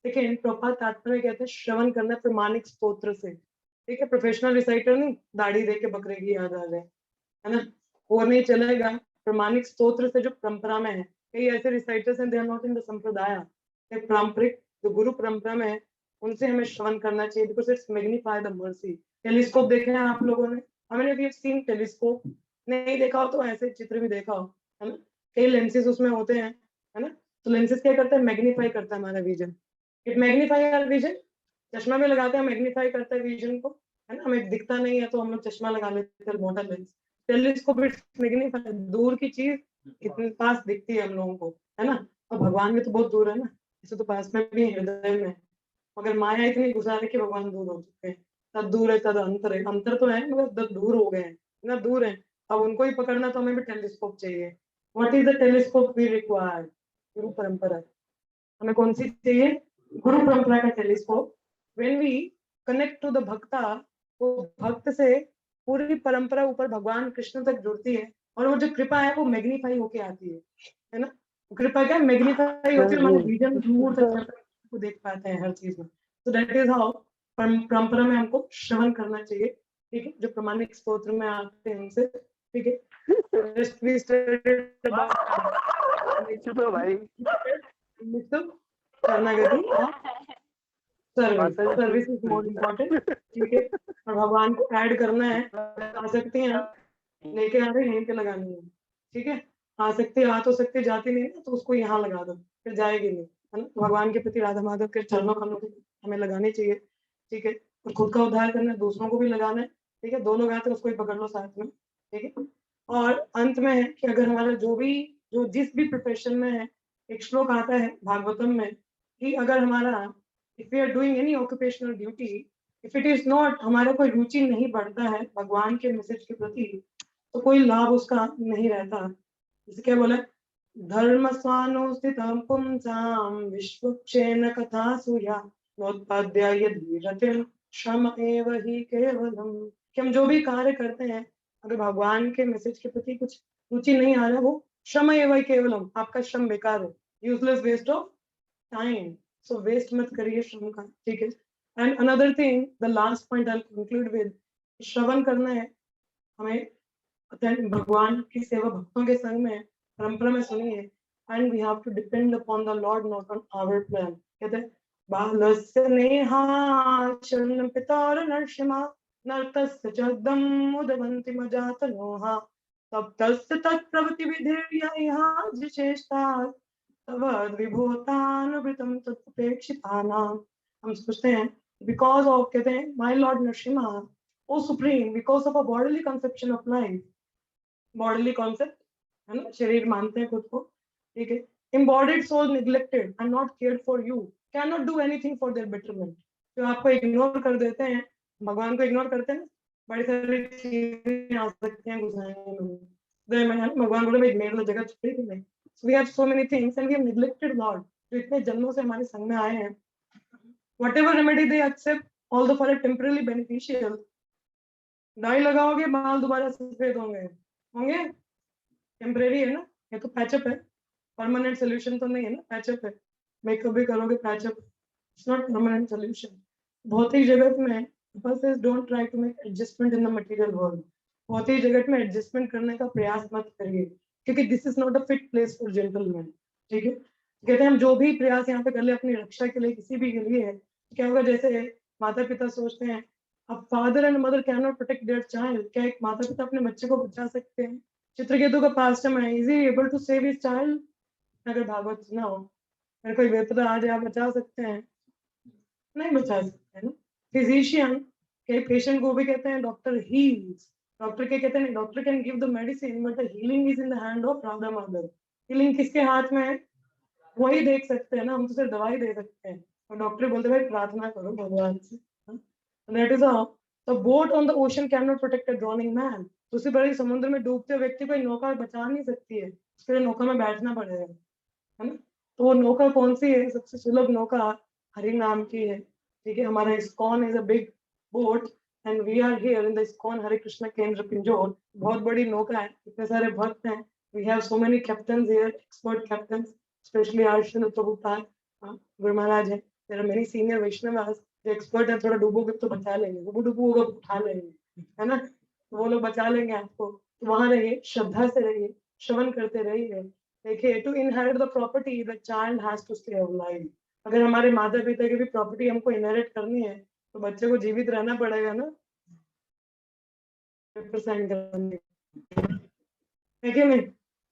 लेकिन प्रपात तात्पर्य कहते हैं श्रवण करना प्रमाणिक स्तोत्र से, ठीक है। प्रोफेशनल रिसाइटर नहीं, दाढ़ी दे के बकरे की याद आ जाए, है ना, वो नहीं चलेगा। प्रमाणिक स्तोत्र से जो परंपरा में है, कई ऐसे रिसाइटर्स हैं, they are not in the संप्रदाय, पारंपरिक जो गुरु परंपरा में है, उनसे हमें श्रवण करना चाहिए, because it's magnify the mercy. Telescope देखे हैं आप लोगों ने? हमने भी सीन टेलीस्कोप, नहीं देखा हो तो ऐसे चित्र भी देखा हो, है ना। कई लेंसेज उसमें होते हैं, है ना। तो लेंसेज क्या करता है? मैग्नीफाई करता है हमारा vision, it magnify our vision. चश्मा भी लगाते हैं, मैग्नीफाई करता है विजन को, है ना। हमें दिखता नहीं है तो हम लोग चश्मा लगा लेते हैं, मोटा लेंस। टेलीस्कोप मैग्नीफाई, दूर की चीज इतने पास दिखती है हम लोगों को, है ना। और भगवान भी तो बहुत दूर है ना, इसे तो पास में भी हृदय में। मगर माया इतनी घुसा रही कि भगवान दूर हो चुके हैं। तद दूर है तद अंतर है, अंतर तो है मगर तद दूर हो गए हैं, इतना दूर है। अब उनको ही पकड़ना तो हमें भी टेलीस्कोप चाहिए। What is the telescope we require? गुरु परंपरा। हमें कौन सी चाहिए? गुरु परंपरा का telescope. When we connect to the भक्ता, वो भक्त से पूरी परंपरा ऊपर भगवान कृष्ण तक जुड़ती है, और वो जो कृपा है वो मैग्नीफाई होके आती है ना। कृपा क्या मैग्नीफाई होती है, हमारे विजन दूर तक को देख पाते हैं हर चीज में। तो दैट इज हाउ परंपरा में हमको श्रवण करना चाहिए, ठीक है, जो प्रमाणिक स्तोत्र में आते हैं उनसे, ठीक है। Just we studied about चुप हो भाई। शरणागति और सर्विस इज मोर इम्पोर्टेंट, ठीक है। और भगवान को ऐड करना है, आसक्ति हैं लेके आ रहे हैं यहीं पे लगानी है, ठीक है। आसक्ति आ तो सकती जाती नहीं ना, तो उसको यहाँ लगा दो, फिर जाएगी नहीं, है ना। भगवान के प्रति राधा माधव के चरणों कमलों में हमें लगानी चाहिए, ठीक है। और खुद का उद्धार करना है, दूसरों को भी लगाना है, ठीक है। दोनों आते हैं उसको ही पकड़ लो साथ में, ठीक है। और अंत में है कि अगर हमारा जो जिस भी प्रोफेशन में है, एक श्लोक आता है भागवतम में कि अगर हमारा if we are doing any occupational duty, if it is not, हमारा कोई रुचि नहीं बढ़ता है भगवान के मैसेज के प्रति, तो कोई लाभ उसका नहीं रहता। जैसे क्या बोला, धर्म स्वानुस्थितं पुंसां विश्वक्षेण कथा सूया नोत्पाद्य यदि रतिम श्रम एव ही केवलम। कि हम जो भी कार्य करते हैं, अगर भगवान के मैसेज के प्रति कुछ रुचि नहीं आ रहा, वो श्रम एव ही केवलम, आपका श्रम बेकार है, useless waste of time. So waste मत करिए श्रम का, ठीक है। And another thing, the last point I conclude with, shravan करना है हमें भगवान की सेवा भक्तों के संग में परंपरा में सुनी है। And we have to depend upon the lord, not on our plan. कहते हैं बालस्य नेहाचरण पितार नरसिम्हा नर्तस्य जगदम् उदवन्ति मजातनोहा तप्तस्य तत्प्रवृत्ति विधेर्यः जिचेष्टा तव विभूतानुवृतं तत्पेक्षितानां। हम सोचते हैं बिकॉज ऑफ, कहते हैं my lord Narasimha, O supreme, because of a bodily conception of life, bodily concept है ना, शरीर मानते हैं खुद को, ठीक है। embodied soul neglected and not cared for you cannot do anything for their betterment। जो आपको इग्नोर कर देते हैं, भगवान को इग्नोर करते हैं, बड़ी सारी चीजें आ सकती हैं गुस्साने में, भगवान बोले भाई मेरे लिए जगह छुपी कि नहीं। so we have so many things and we have neglected Lord, जो इतने जन्मों से हमारे संग में आए हैं। whatever remedy they accept, although for a temporarily beneficial, dye लगाओगे बाल दोबारा सफेद होंगे टेम्परेरी है ना, ये तो पैचअप है, परमानेंट सोल्यूशन तो नहीं है ना, पैचअप है। मेकअप भी करोगे patch up, it's not permanent solution. भौतिक जगत में बस don't try to make adjustment in the material world. भौतिक जगत में एडजस्टमेंट करने का प्रयास मत करिए, क्योंकि this is not a fit place for gentleman, ठीक है। कहते हैं हम जो भी प्रयास यहाँ पे कर ले अपनी रक्षा के लिए, किसी भी के लिए है, क्या होगा, जैसे माता पिता सोचते हैं अब father and mother can not protect their child, क्या एक माता पिता अपने बच्चे को बचा सकते हैं? चित्रकेतु का पास्ट है, is he able to save his child? अगर भागवत सुना हो, अगर कोई विपदा आ जाए, बचा सकते हैं? नहीं बचा सकते हैं ना। फिजिशियन के पेशेंट को भी कहते हैं डॉक्टर हील्स, डॉक्टर के कहते हैं doctor can give the medicine but the healing is in the hand of Radha mother. Healing किसके हाथ में है? वही देख सकते हैं ना, हम तो सिर्फ दवाई दे सकते हैं, और डॉक्टर बोलते भाई प्रार्थना करो भगवान से। That is how the boat on the ocean can not protect a drowning man. तो उसी बड़े समुद्र में डूबते व्यक्ति को नौका बचा नहीं सकती है, उसके लिए नौका में बैठना पड़ेगा, है ना। तो वो नौका कौन सी है? सबसे सुलभ नौका हरि नाम की है, ठीक है। हमारा ISKCON is a big boat and we are here in the ISKCON Hare Krishna Kendra Pinjore. बहुत बड़ी नौका है, इतने सारे भक्त हैं, we have so many captains here, expert captains, specially Arshan Prabhupada Guru Maharaj है। There are many senior Vaishnav जो एक्सपर्ट है, थोड़ा डूबोगे तो बचा लेंगे, डूबो होगा उठा लेंगे, है ना। तो वो लोग बचा लेंगे आपको। तो वहां रहिए, श्रद्धा से रहिए, श्रवण करते रहिए। देखिए, to inherit the property the child has to stay alive. अगर हमारे माता पिता की भी प्रॉपर्टी हमको इनहेरिट करनी है, तो बच्चे को जीवित रहना पड़ेगा ना, रिप्रेजेंट करने, है कि नहीं,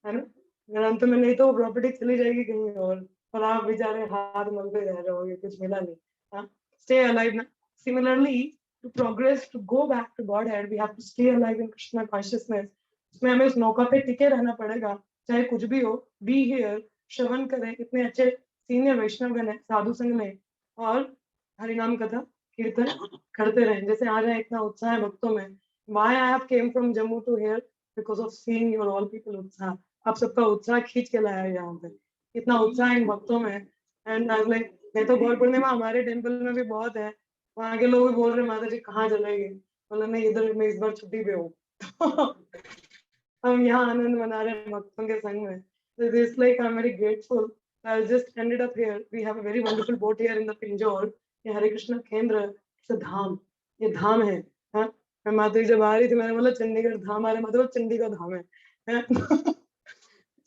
है ना। अगर अंत में नहीं तो वो प्रॉपर्टी चली जाएगी कहीं और आप बेचारे हाथ मलते रह जाओगे, कुछ मिला नहीं। हाँ, stay alive ना। Similarly, to progress, to go back to Godhead, we have to stay alive in Krishna consciousness। उसमें हमें उस नौका पे टिके रहना पड़ेगा, चाहे कुछ भी हो। Be here, श्रवण करें, इतने अच्छे सीनियर वैष्णव गण है, साधु संग में, और हरिनाम कथा कीर्तन करते रहें। जैसे आज है इतना उत्साह है भक्तों में, why I have came from Jammu to here because of seeing your all people उत्साह, आप सबका उत्साह खींच के लाया है यहाँ पे, इतना उत्साह इन भक्तों में। एंड लाइक मैं तो गौर पूर्णिमा हमारे टेम्पल में भी बहुत है, वहाँ के लोग भी बोल रहे माता जी कहाँ चलेंगे, बोला नहीं इधर मैं इस बार छुट्टी पे हूँ। हम यहाँ आनंद मना रहे हैं भक्तों के संग में। So this like I'm very grateful. I just ended up here. We have a very wonderful boat here in the Pinjore. ये हरे कृष्ण केंद्र, it's a धाम, ये धाम है। हाँ, मैं माता जी जब आ रही थी मैंने बोला चंडीगढ़ धाम आ रहा है, मतलब चंडी का धाम है।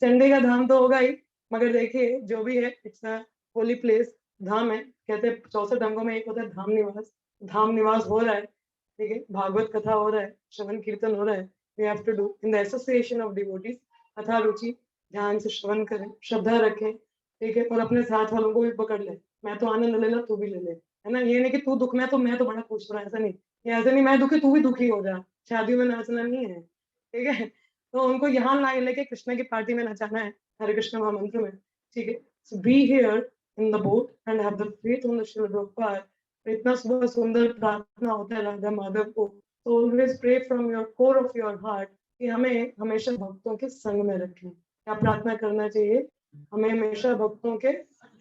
चंडी का धाम तो होगा ही, मगर देखिए जो भी है इट्स अ होली प्लेस, धाम है। कहते हैं 64 अंगों में एक होता है धाम निवास, धाम निवास हो रहा है, ठीक है, भागवत कथा हो रहा है, श्रवण कीर्तन हो रहा है। We have to do in the association of devotees, कथा रुचि ध्यान से श्रवण करें, श्रद्धा रखें, ठीक है, और अपने साथ वालों को भी पकड़ ले, मैं तो आनंद ले ला तू भी ले ले, है ना। ये नहीं कि तू दुख में तो मैं तो बड़ा खुश हो रहा, ऐसा नहीं, ये ऐसा नहीं मैं दुखी तू भी दुखी हो जा, शादियों में नाचना नहीं है, ठीक है। तो उनको यहाँ ला लेके कृष्ण की पार्टी में नचाना है, हरे कृष्ण महामंत्र में, ठीक है। So be here in the boat and have the faith on the Shrila Prabhupada. इतना सुबह सुंदर प्रार्थना होता है राधा माधव को, तो always pray from your core of your heart कि हमें हमेशा भक्तों के संग में रखें। क्या प्रार्थना करना चाहिए, हमें हमेशा भक्तों के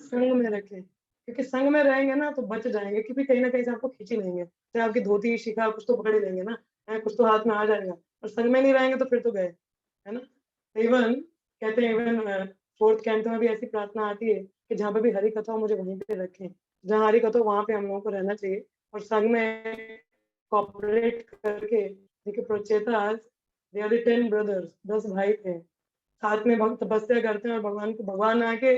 संग में रखें, क्योंकि संग में रहेंगे ना तो बच जाएंगे, क्योंकि कहीं ना कहीं से आपको खींच ही लेंगे, चाहे आपकी धोती शिखा कुछ तो पकड़ ही लेंगे ना, कुछ तो हाथ में आ जाएगा, और संग में नहीं रहेंगे तो फिर तो गए, है ना। इवन कहते हैं इवन फोर्थ कैंटो में भी ऐसी प्रार्थना आती है कि जहाँ पे भी हरि कथा हो मुझे वहीं पे रखें, जहाँ हरि कथा हो वहां पे हम लोगों को रहना चाहिए, और संग में कॉपरेट करके, देखिए प्रोचेतास दे आर द 10 ब्रदर्स, 10 भाई थे, साथ में भक्त तपस्या करते हैं, और भगवान को भगवान आके,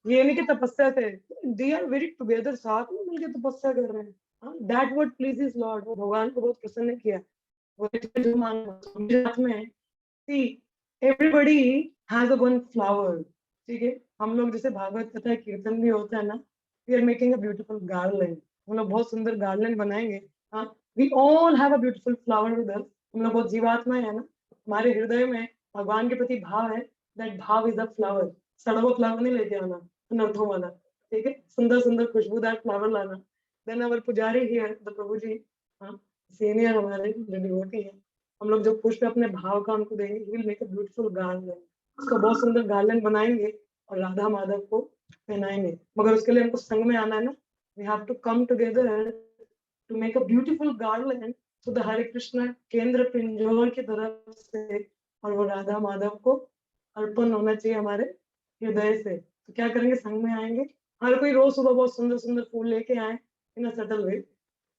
ये नहीं कि तपस्या से, दे आर वेरी टुगेदर, साथ में मिलकर तपस्या कर रहे हैं, दैट व्हाट प्लीजेस लॉर्ड, वो भगवान को बहुत प्रसन्न किया, वो जो मांगा साथ में। See everybody has a one flower, ठीक है, हम लोग जैसे भागवत कथा कीर्तन भी होता है ना, we are making a beautiful garland, हम लोग बहुत सुंदर गार्लैंड बनाएंगे, हाँ, we all have a beautiful flower with us, हम लोग बहुत जीवात्मा है ना, हमारे हृदय में भगवान के प्रति भाव है, दैट भाव इज अ फ्लावर, सड़ा हुआ फ्लावर नहीं लेके आना, अनर्थों वाला, ठीक है, सुंदर सुंदर खुशबूदार फ्लावर लाना। देन अवर पुजारी हियर द प्रभु जी, हाँ, सीनियर हमारे डिवोटी है, हम लोग जो पुष्प अपने भाव का उनको देंगे, will make a beautiful garland, उसका बहुत सुंदर गार्लैंड बनाएंगे और राधा माधव को पहनाएंगे, मगर उसके लिए हमको संग में आना है ना, we have to come together to make a beautiful garland, तो द हरे कृष्ण केंद्र पिंजौर की तरफ से, और वो राधा माधव को अर्पण होना चाहिए हमारे हृदय से। तो क्या करेंगे, संग में आएंगे, हर कोई रोज सुबह बहुत सुंदर सुंदर फूल लेके आए in a subtle way,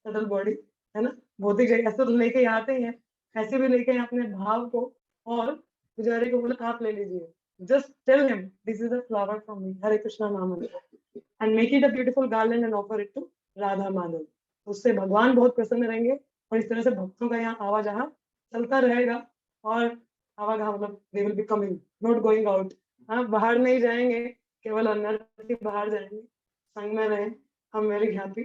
subtle body, है ना, भौतिक ऐसे तो लेके आते ही हैं, ऐसे भी लेके आए अपने भाव को, और पुजारी को बोला आप ले लीजिए, just tell him this is a flower from me, Hare Krishna नाम, and make it a beautiful garland and offer it to Radha Madhav, उससे भगवान बहुत प्रसन्न रहेंगे, और इस तरह से भक्तों का यहाँ आवाजहा चलता रहेगा, और आवागह मतलब they will be coming not going out, हाँ, बाहर नहीं जाएंगे, केवल अंदर ही बाहर जाएंगे, संग में रहें। I'm very happy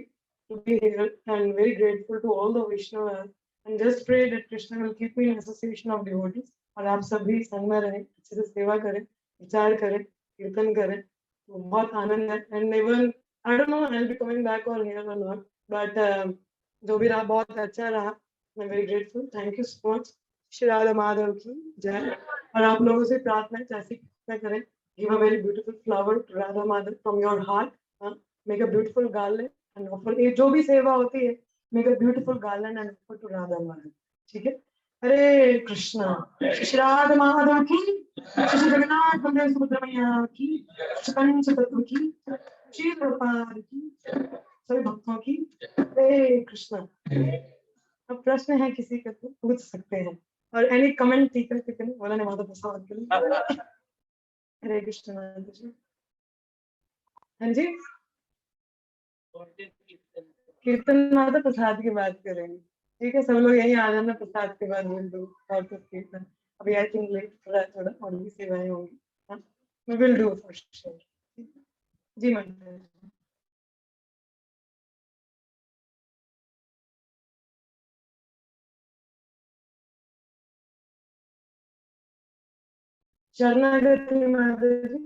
to be here and very grateful to all the Vaishnavas, and just pray that Krishna will keep me in association of devotees, और आप सभी संग में रहें, अच्छे से सेवा करें, विचार करें, कीर्तन करें, तो बहुत आनंद है। And even I don't no I will be coming back और हियर और नॉट, बट जो भी रहा बहुत अच्छा रहा, मैं very grateful, thank you so much. Shri Radha Madhav की जय। और आप लोगों से प्रार्थना जैसी प्रार्थना करें, give a very beautiful flower to Radha Madhav from your heart, make a beautiful garland and offer, ये जो भी सेवा होती है, make a beautiful garland and offer to Radha Madhav, ठीक है। हरे कृष्णा, श्री राधा माधव की, श्री जगन्नाथ बलदेव सुभद्रा मैया की, श्री पंच तत्व की, श्री प्रभुपाद की, सभी भक्तों की, हरे कृष्णा। अब प्रश्न है किसी का तो पूछ सकते हैं, और एनी कमेंट टीका के लिए बोला नहीं माता प्रसाद के लिए, हरे कृष्णा। हाँ जी, कीर्तन माता प्रसाद की बात करेंगे, ठीक है, सब लोग यही आ जाना, प्रसाद के बाद विल डू कीर्तन, अभी आई थिंक लेट थोड़ा थोड़ा और भी सेवाएं होंगी, हाँ, we will do for sure, जी माता। शरणागति माता जी,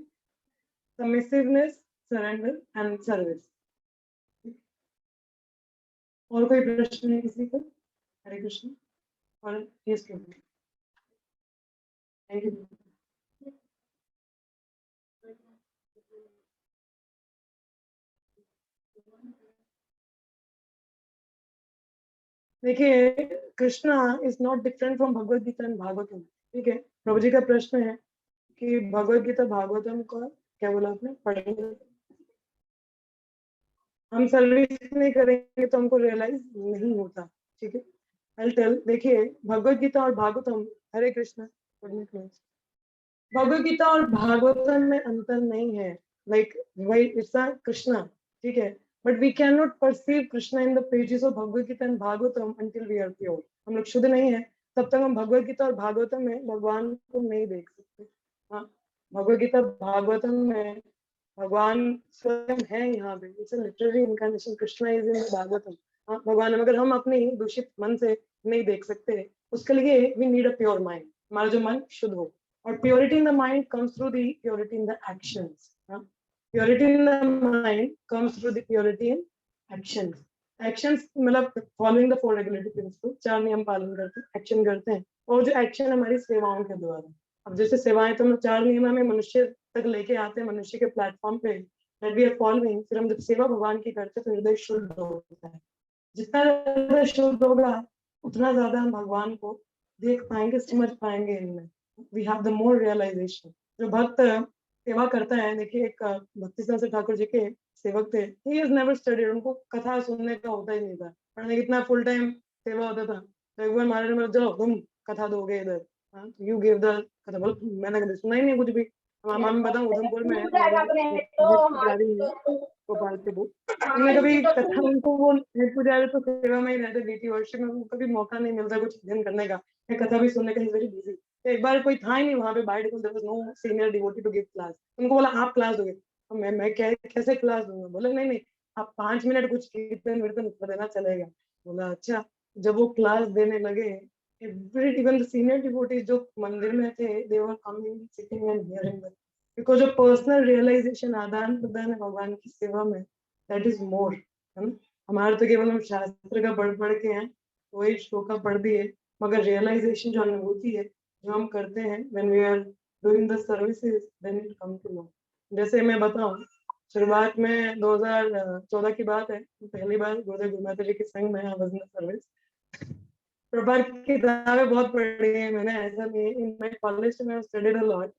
submissiveness, surrender and service. और कोई प्रश्न है किसी को? हरे कृष्ण। और यस थैंक यू। देखिए, Krishna is not different from Bhagavad Gita and Bhagavatam. ठीक है, प्रभु जी का प्रश्न है कि भगवद गीता भागवतम का क्या बोला आपने पढ़ेंगे, हम सर्विस नहीं करेंगे तो हमको रियलाइज नहीं होता। ठीक है, आई टेल। देखिए, भगवद गीता और भागवतम, हरे कृष्ण, भगवद गीता और भागवतम में अंतर नहीं है। लाइक वही इट्स अ कृष्णा। ठीक है, but we can not perceive Krishna in the pages of Bhagavad Gita and Bhagavatam until we are pure. हम लोग शुद्ध नहीं है तब तक हम भगवद गीता और भागवतम में भगवान को नहीं देख सकते। हाँ, भगवद गीता भागवतम में भगवान स्वयं है यहाँ पे। It's a literary incarnation, Krishna is in Bhagavatam. हाँ, भगवान मगर हम अपने दूषित मन से नहीं देख सकते। उसके लिए we need a pure mind, हमारा जो मन शुद्ध हो। और purity in the mind comes through the purity in the actions. Purity in the mind comes through the purity in actions. Actions मतलब following the four regulatory principle, 4 नियम पालन करते हैं, एक्शन करते हैं। और जो एक्शन हमारी सेवाओं के द्वारा, अब जैसे सेवाएं तो हम 4 नियम हमें मनुष्य तक लेके आते हैं, मनुष्य के प्लेटफॉर्म पे दैट वी आर फॉलोइंग। फिर हम जब सेवा भगवान की करते हैं तो हृदय शुद्ध होता है। जितना हृदय शुद्ध होगा उतना ज्यादा हम भगवान को देख पाएंगे, समझ पाएंगे इनमें। We have the more realization. जो भक्त सेवा करता है, देखिए एक भक्ति सिंह ठाकुर जी के सेवक थे, ही हैज नेवर स्टडीड, उनको कथा सुनने का होता ही नहीं था, पढ़ने कितना फुल टाइम सेवा होता था। तो एक बार महाराज ने बोला चलो तुम कथा दोगे इधर, यू गिव द कथा। बोल मैंने कभी सुना ही नहीं कुछ भी। मैं बताऊं उधमपुर में गोपाल के बुक, हमने कभी कथा, उनको वो हेड पुजारी तो सेवा में ही रहते, डीटी वर्षिप में, उनको कभी मौका नहीं मिलता कुछ अध्ययन करने का, कथा भी सुनने का, वेरी बिजी। तो एक बार कोई था ही नहीं वहाँ पे, by default there was no senior devotee to give class. उनको बोला आप क्लास दोगे। तो मैं कैसे क्लास दूंगा? बोले नहीं नहीं, आप 5 मिनट कुछ कीर्तन वीर्तन कर देना चलेगा। बोला अच्छा। जब वो क्लास देने लगे, इवन द सीनियर डिवोटीज जो मंदिर में थे, they were coming sitting and hearing that, because जो पर्सनल रियलाइजेशन, आदान प्रदान है भगवान की सेवा में, दैट इज मोर। है ना? हमारे तो केवल हम शास्त्र का पढ़ के हैं, वही श्लोका पढ़ दिए, मगर रियलाइजेशन जो अनुभूति है जो हम करते हैं when we are doing the services, then it come to know. जैसे मैं बताऊं, शुरुआत में 2014 की बात है, पहली बार गुरुदेव गुरुमाता जी के संग में वॉज इन सर्विस। प्रभात की किताबें बहुत पढ़ी है मैंने, ऐसा नहीं है। इन माय कॉलेज में स्टडीड अ लॉट।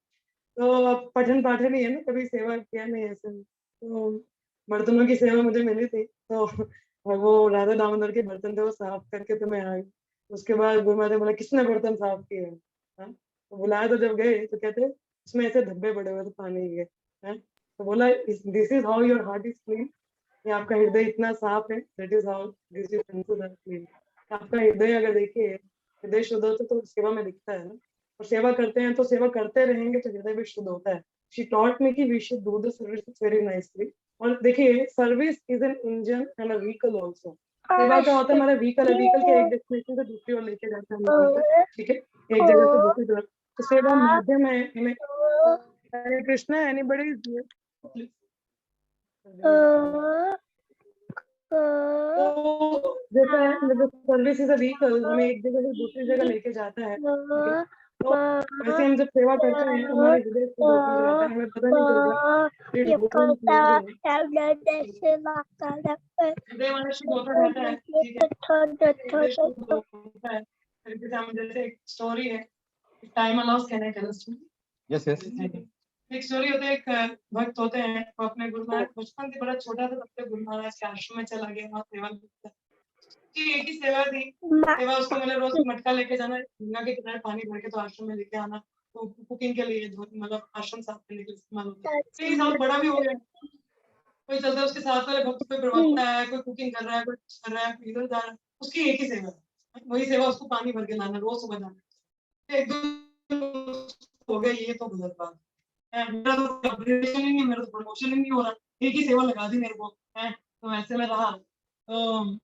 तो पठन पाठन ही है ना, कभी सेवा किया नहीं ऐसे। तो बर्तनों की सेवा मुझे मिली थी, तो वो राधा दामोदर के बर्तन थे, वो साफ करके तो मैं आई। उसके बाद गुरु माता बोला किसने बर्तन साफ किए हैं? हाँ? तो बुलाया, तो जब गए तो कहते उसमें ऐसे धब्बे पड़े हुए थे पानी के। हैं? तो बोला this is how your heart is clean, ये आपका हृदय इतना साफ है, that is how this is clean. आपका हृदय अगर देखिए हृदय शुद्ध होता तो सेवा में दिखता है ना। और सेवा करते हैं तो सेवा करते रहेंगे तो हृदय भी शुद्ध होता है। शी टॉट मी कि we should do the service very nicely. और देखिए, service is an engine and a vehicle also. सेवा का होता है हमारा व्हीकल है, व्हीकल के एक डेस्टिनेशन से दूसरी ओर लेके जाता है हमें। ठीक है, एक जगह से दूसरी तरफ। तो सेवा माध्यम है हमें। हरे कृष्णा, एनीबॉडी तो जैसा है, जैसे सर्विस इज अ व्हीकल, हमें एक जगह से दूसरी जगह लेके जाता है। ठीक है, तो वैसे हम जब सेवा करते हैं तो हमारे हृदय से होकर जाता है, हमें पता नहीं चलता। हृदय हमारा शुद्ध होता रहता है। ठीक है, हृदय शुद्ध होता है। जैसे एक स्टोरी है, time allows, can I tell a story? Yes yes. एक स्टोरी होता है, एक भक्त होते हैं, वो अपने गुरु महाराज, बचपन से बड़ा छोटा था तब से गुरु महाराज के आश्रम में चला गया, वहाँ सेवा करता है। उसकी एक ही सेवा थी, सेवा उसको मतलब रोज मटका लेके जाना, गंगा के किनारे पानी भर के तो आश्रम में लेके आना, तो कुकिंग के लिए मतलब आश्रम साफ करने के लिए इस्तेमाल होता है। 3 साल बड़ा भी हो गया, कोई चलता है उसके साथ वाले भक्त, कोई प्रवक्ता है, कोई कुकिंग कर रहा है, कोई कुछ कर रहा है, कोई इधर जा रहा है, उसकी एक ही सेवा है, वही सेवा उसको पानी भर के लाना, रोज सुबह जाना। एक दो हो गया, ये तो गलत बात है, मेरा तो अपग्रेडेशन ही नहीं, मेरा तो प्रमोशन ही नहीं हो रहा, एक ही सेवा लगा दी मेरे को है, तो ऐसे में रहा। तो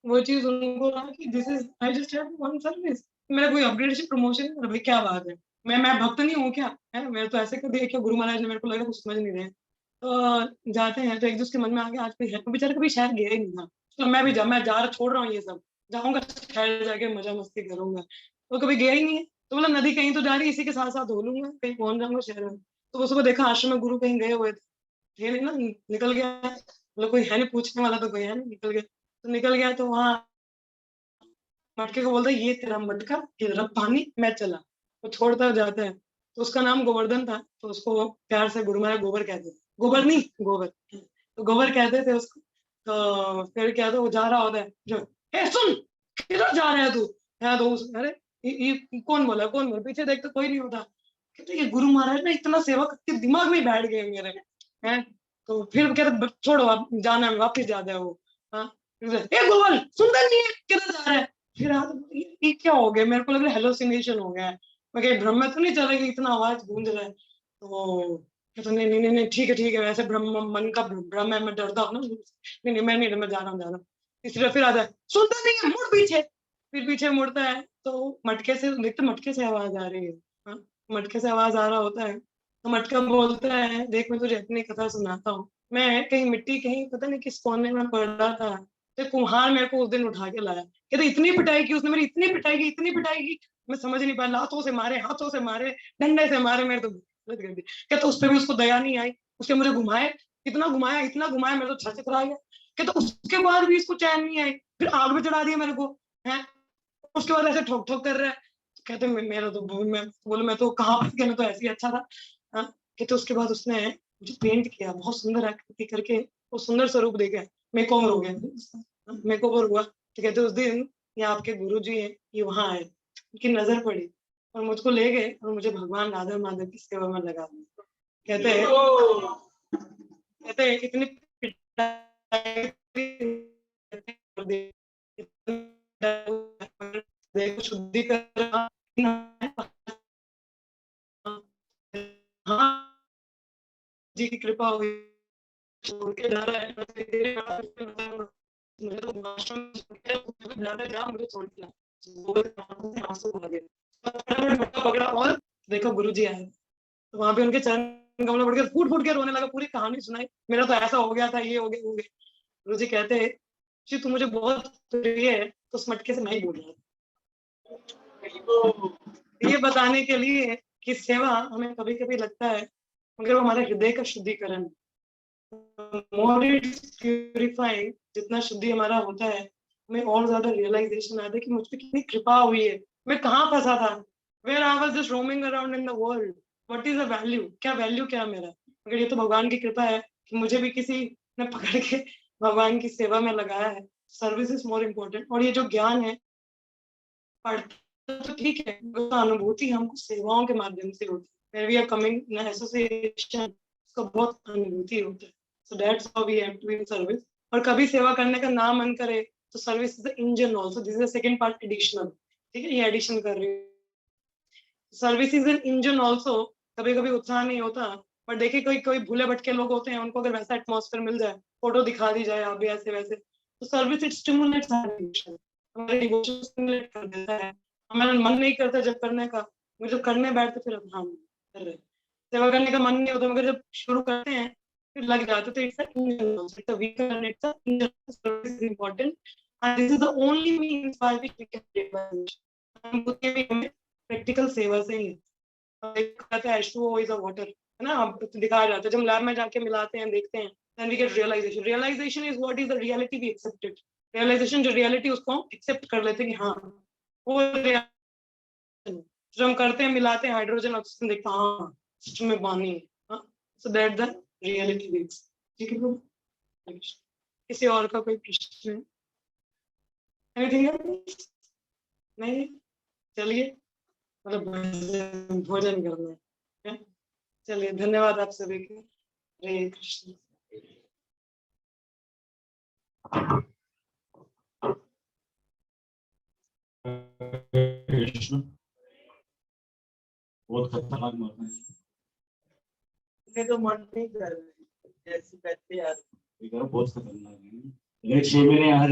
वो चीज उनको लगा कि this is, I just have one service, मेरा कोई अपग्रेडेशन प्रमोशन नहीं, भाई क्या बात है, मैं भक्त नहीं हूँ क्या? है मेरे तो ऐसे कर दिया क्या गुरु महाराज ने, मेरे को लग रहा है कुछ समझ नहीं रहे। तो जाते हैं तो एक दूसरे के मन में आ गया, आज कोई है, बेचारा कभी शहर गया ही नहीं था, तो मैं छोड़ रहा हूँ ये सब, जाऊंगा शहर जाके मजा मस्ती करूंगा। तो कभी गया ही नहीं है, तो बोला नदी कहीं तो जा रही है, इसी के साथ साथ धो लूंगा, कहीं पहुंच जाऊंगा शहर में। तो वो सुबह देखा आश्रम में गुरु कहीं गए हुए थे नहीं ना, निकल गया, मतलब कोई है नहीं पूछने वाला, तो कोई है नहीं, निकल गया। तो निकल गया तो वहाँ मटके को बोलता है ये तेरा मटका, ये रख पानी, मैं चला। वो छोड़ता जाता है। तो उसका नाम गोवर्धन था, तो उसको प्यार से गुरु महाराज गोबर कहते थे, गोबर नहीं गोबर, तो गोबर कहते थे उसको। तो फिर क्या था, वो जा रहा होता है जो, ए सुन, किधर जा रहा है तू? यहाँ तो अरे ये कौन बोला, पीछे देख तो कोई नहीं होता। कहते ये गुरु महाराज ना इतना सेवा करके दिमाग में बैठ गए मेरे हैं। तो फिर कहते छोड़ो, आप जाना है, वापिस जाता है वो। हाँ, ए गोबर सुंदर नहीं है, किधर जा रहा है? फिर ये क्या हो गया, मेरे को लग रहा है हेलोसिनेशन हो गया है, मैं कहीं भ्रम में तो नहीं चला गया, इतना आवाज गूंज रहा है। तो नहीं नहीं नहीं ठीक है, वैसे ब्रह्म मन का भ्रम है, मैं डरता हूँ ना, नहीं मैं जा रहा हूँ। इसलिए फिर आता है सुनता नहीं है, मुड़ पीछे। फिर पीछे मुड़ता है तो मटके से देखते, मटके से आवाज आ रही है। हाँ, मटके से आवाज आ रहा होता है, तो मटका बोलता है देख मैं तुझे अपनी कथा सुनाता हूँ। मैं कहीं मिट्टी कहीं पता नहीं किस कोने में पड़ा था, तो कुम्हार मेरे को उस दिन उठा के लाया। कहते इतनी पिटाई की उसने मेरी, इतनी पिटाई की, मैं समझ नहीं पाया, लातों से मारे, हाथों से मारे, डंडे से मारे, मेरे तो गलत कर दी। कहते उस पर भी उसको दया नहीं आई, उसके मुझे घुमाए, इतना घुमाया मेरे तो छचकरा गया। कहते उसके बाद भी इसको चैन नहीं आई, फिर आग में चढ़ा दिया मेरे को है। उसके बाद ऐसे ठोक ठोक कर रहा है। कहते मेरा तो मैं तो कहाँ फंस गया, मैं तो ऐसे ही अच्छा था। हाँ, कहते उसके बाद उसने मुझे पेंट किया, बहुत सुंदर आकृति करके, वो सुंदर स्वरूप दे गया, मेकओवर हो गया, मेकओवर हुआ। तो कहते उस दिन ये आपके गुरु जी हैं, ये वहां आए, उनकी नजर पड़ी और मुझको ले गए और मुझे भगवान राधा माधव की सेवा में लगा दिया। कहते इतनी शुद्धिकरण, हाँ जी की कृपा हुई, छोड़ के जा रहा है, मुझे तो मुझे छोड़ दिया, पकड़ा और देखो गुरु जी आए। तो वहां पे उनके चरण कमलों पड़ के फूट फूट के रोने लगा, पूरी कहानी सुनाई, मेरा तो ऐसा हो गया था, ये हो गया। गुरु जी कहते हैं जी तू मुझे बहुत प्रिय है, तो उस मटके से मैं ही बोल रहा था, ये बताने के लिए कि सेवा हमें कभी कभी लगता है मगर वो हमारे हृदय का शुद्धिकरण, मोर इट्स प्यूरिफाइंग, जितना शुद्धि हमारा होता है हमें और ज्यादा रियलाइजेशन आता है कि मुझ पे कितनी कृपा हुई है, मैं कहाँ फंसा था, where I was just roaming around in the world, what is the value, क्या वैल्यू क्या मेरा, मगर ये तो भगवान की कृपा है कि मुझे भी किसी ने पकड़ के भगवान की सेवा में लगाया है। Service is more important. और ये जो ज्ञान है पढ़ते तो ठीक है, अनुभूति हमको सेवाओं के माध्यम से होती है, we are coming in association, उसका बहुत अनुभूति होता है। So that's how we have to be in service. और कभी सेवा करने का ना मन करे तो service is the engine also, this is the second part additional, ठीक है, ये एडिशन कर रही हूँ। Service is an engine also, कभी कभी उत्साह नहीं होता, पर देखिए कोई कोई भूले भटके लोग होते हैं, उनको अगर वैसा एटमॉस्फेयर मिल जाए, फोटो दिखा दी जाए आप भी ऐसे वैसे, तो सर्विस इट स्टिमुलेट्स हमारे डिवोशन स्टिमुलेट कर देता है। हमारा मन नहीं करता जब करने का, मगर जब करने बैठते फिर हाँ कर रहे, सेवा करने का मन नहीं होता, मगर जब शुरू करते हैं फिर लग जाते, तो it's it's a weaker, it's a service is important and this is the only means by which we can अनुभूति भी हमें प्रैक्टिकल सेवा से ही कहते हैं। H2O इज अ वाटर, है ना, अब दिखाया जाता है जब लैब में जाके मिलाते हैं देखते हैं, then we get realization, realization is what is the reality we accepted, realization जो reality उसको हम accept कर लेते हैं कि हाँ वो जो हम करते हैं, मिलाते हैं हाइड्रोजन ऑक्सीजन, देखते हैं हाँ सिस्टम में पानी है, हाँ, so that the reality is, ठीक है। किसी और का कोई प्रश्न, एनीथिंग एल्स? नहीं, चलिए, मतलब भोजन करना है। चलिए, धन्यवाद आप सभी के। हरे कृष्ण। कृष्ण बहुत खतरनाक मरना है, तो मन नहीं कर रहा है, जैसे कहते यार बहुत खतरनाक है। 6 महीने यहाँ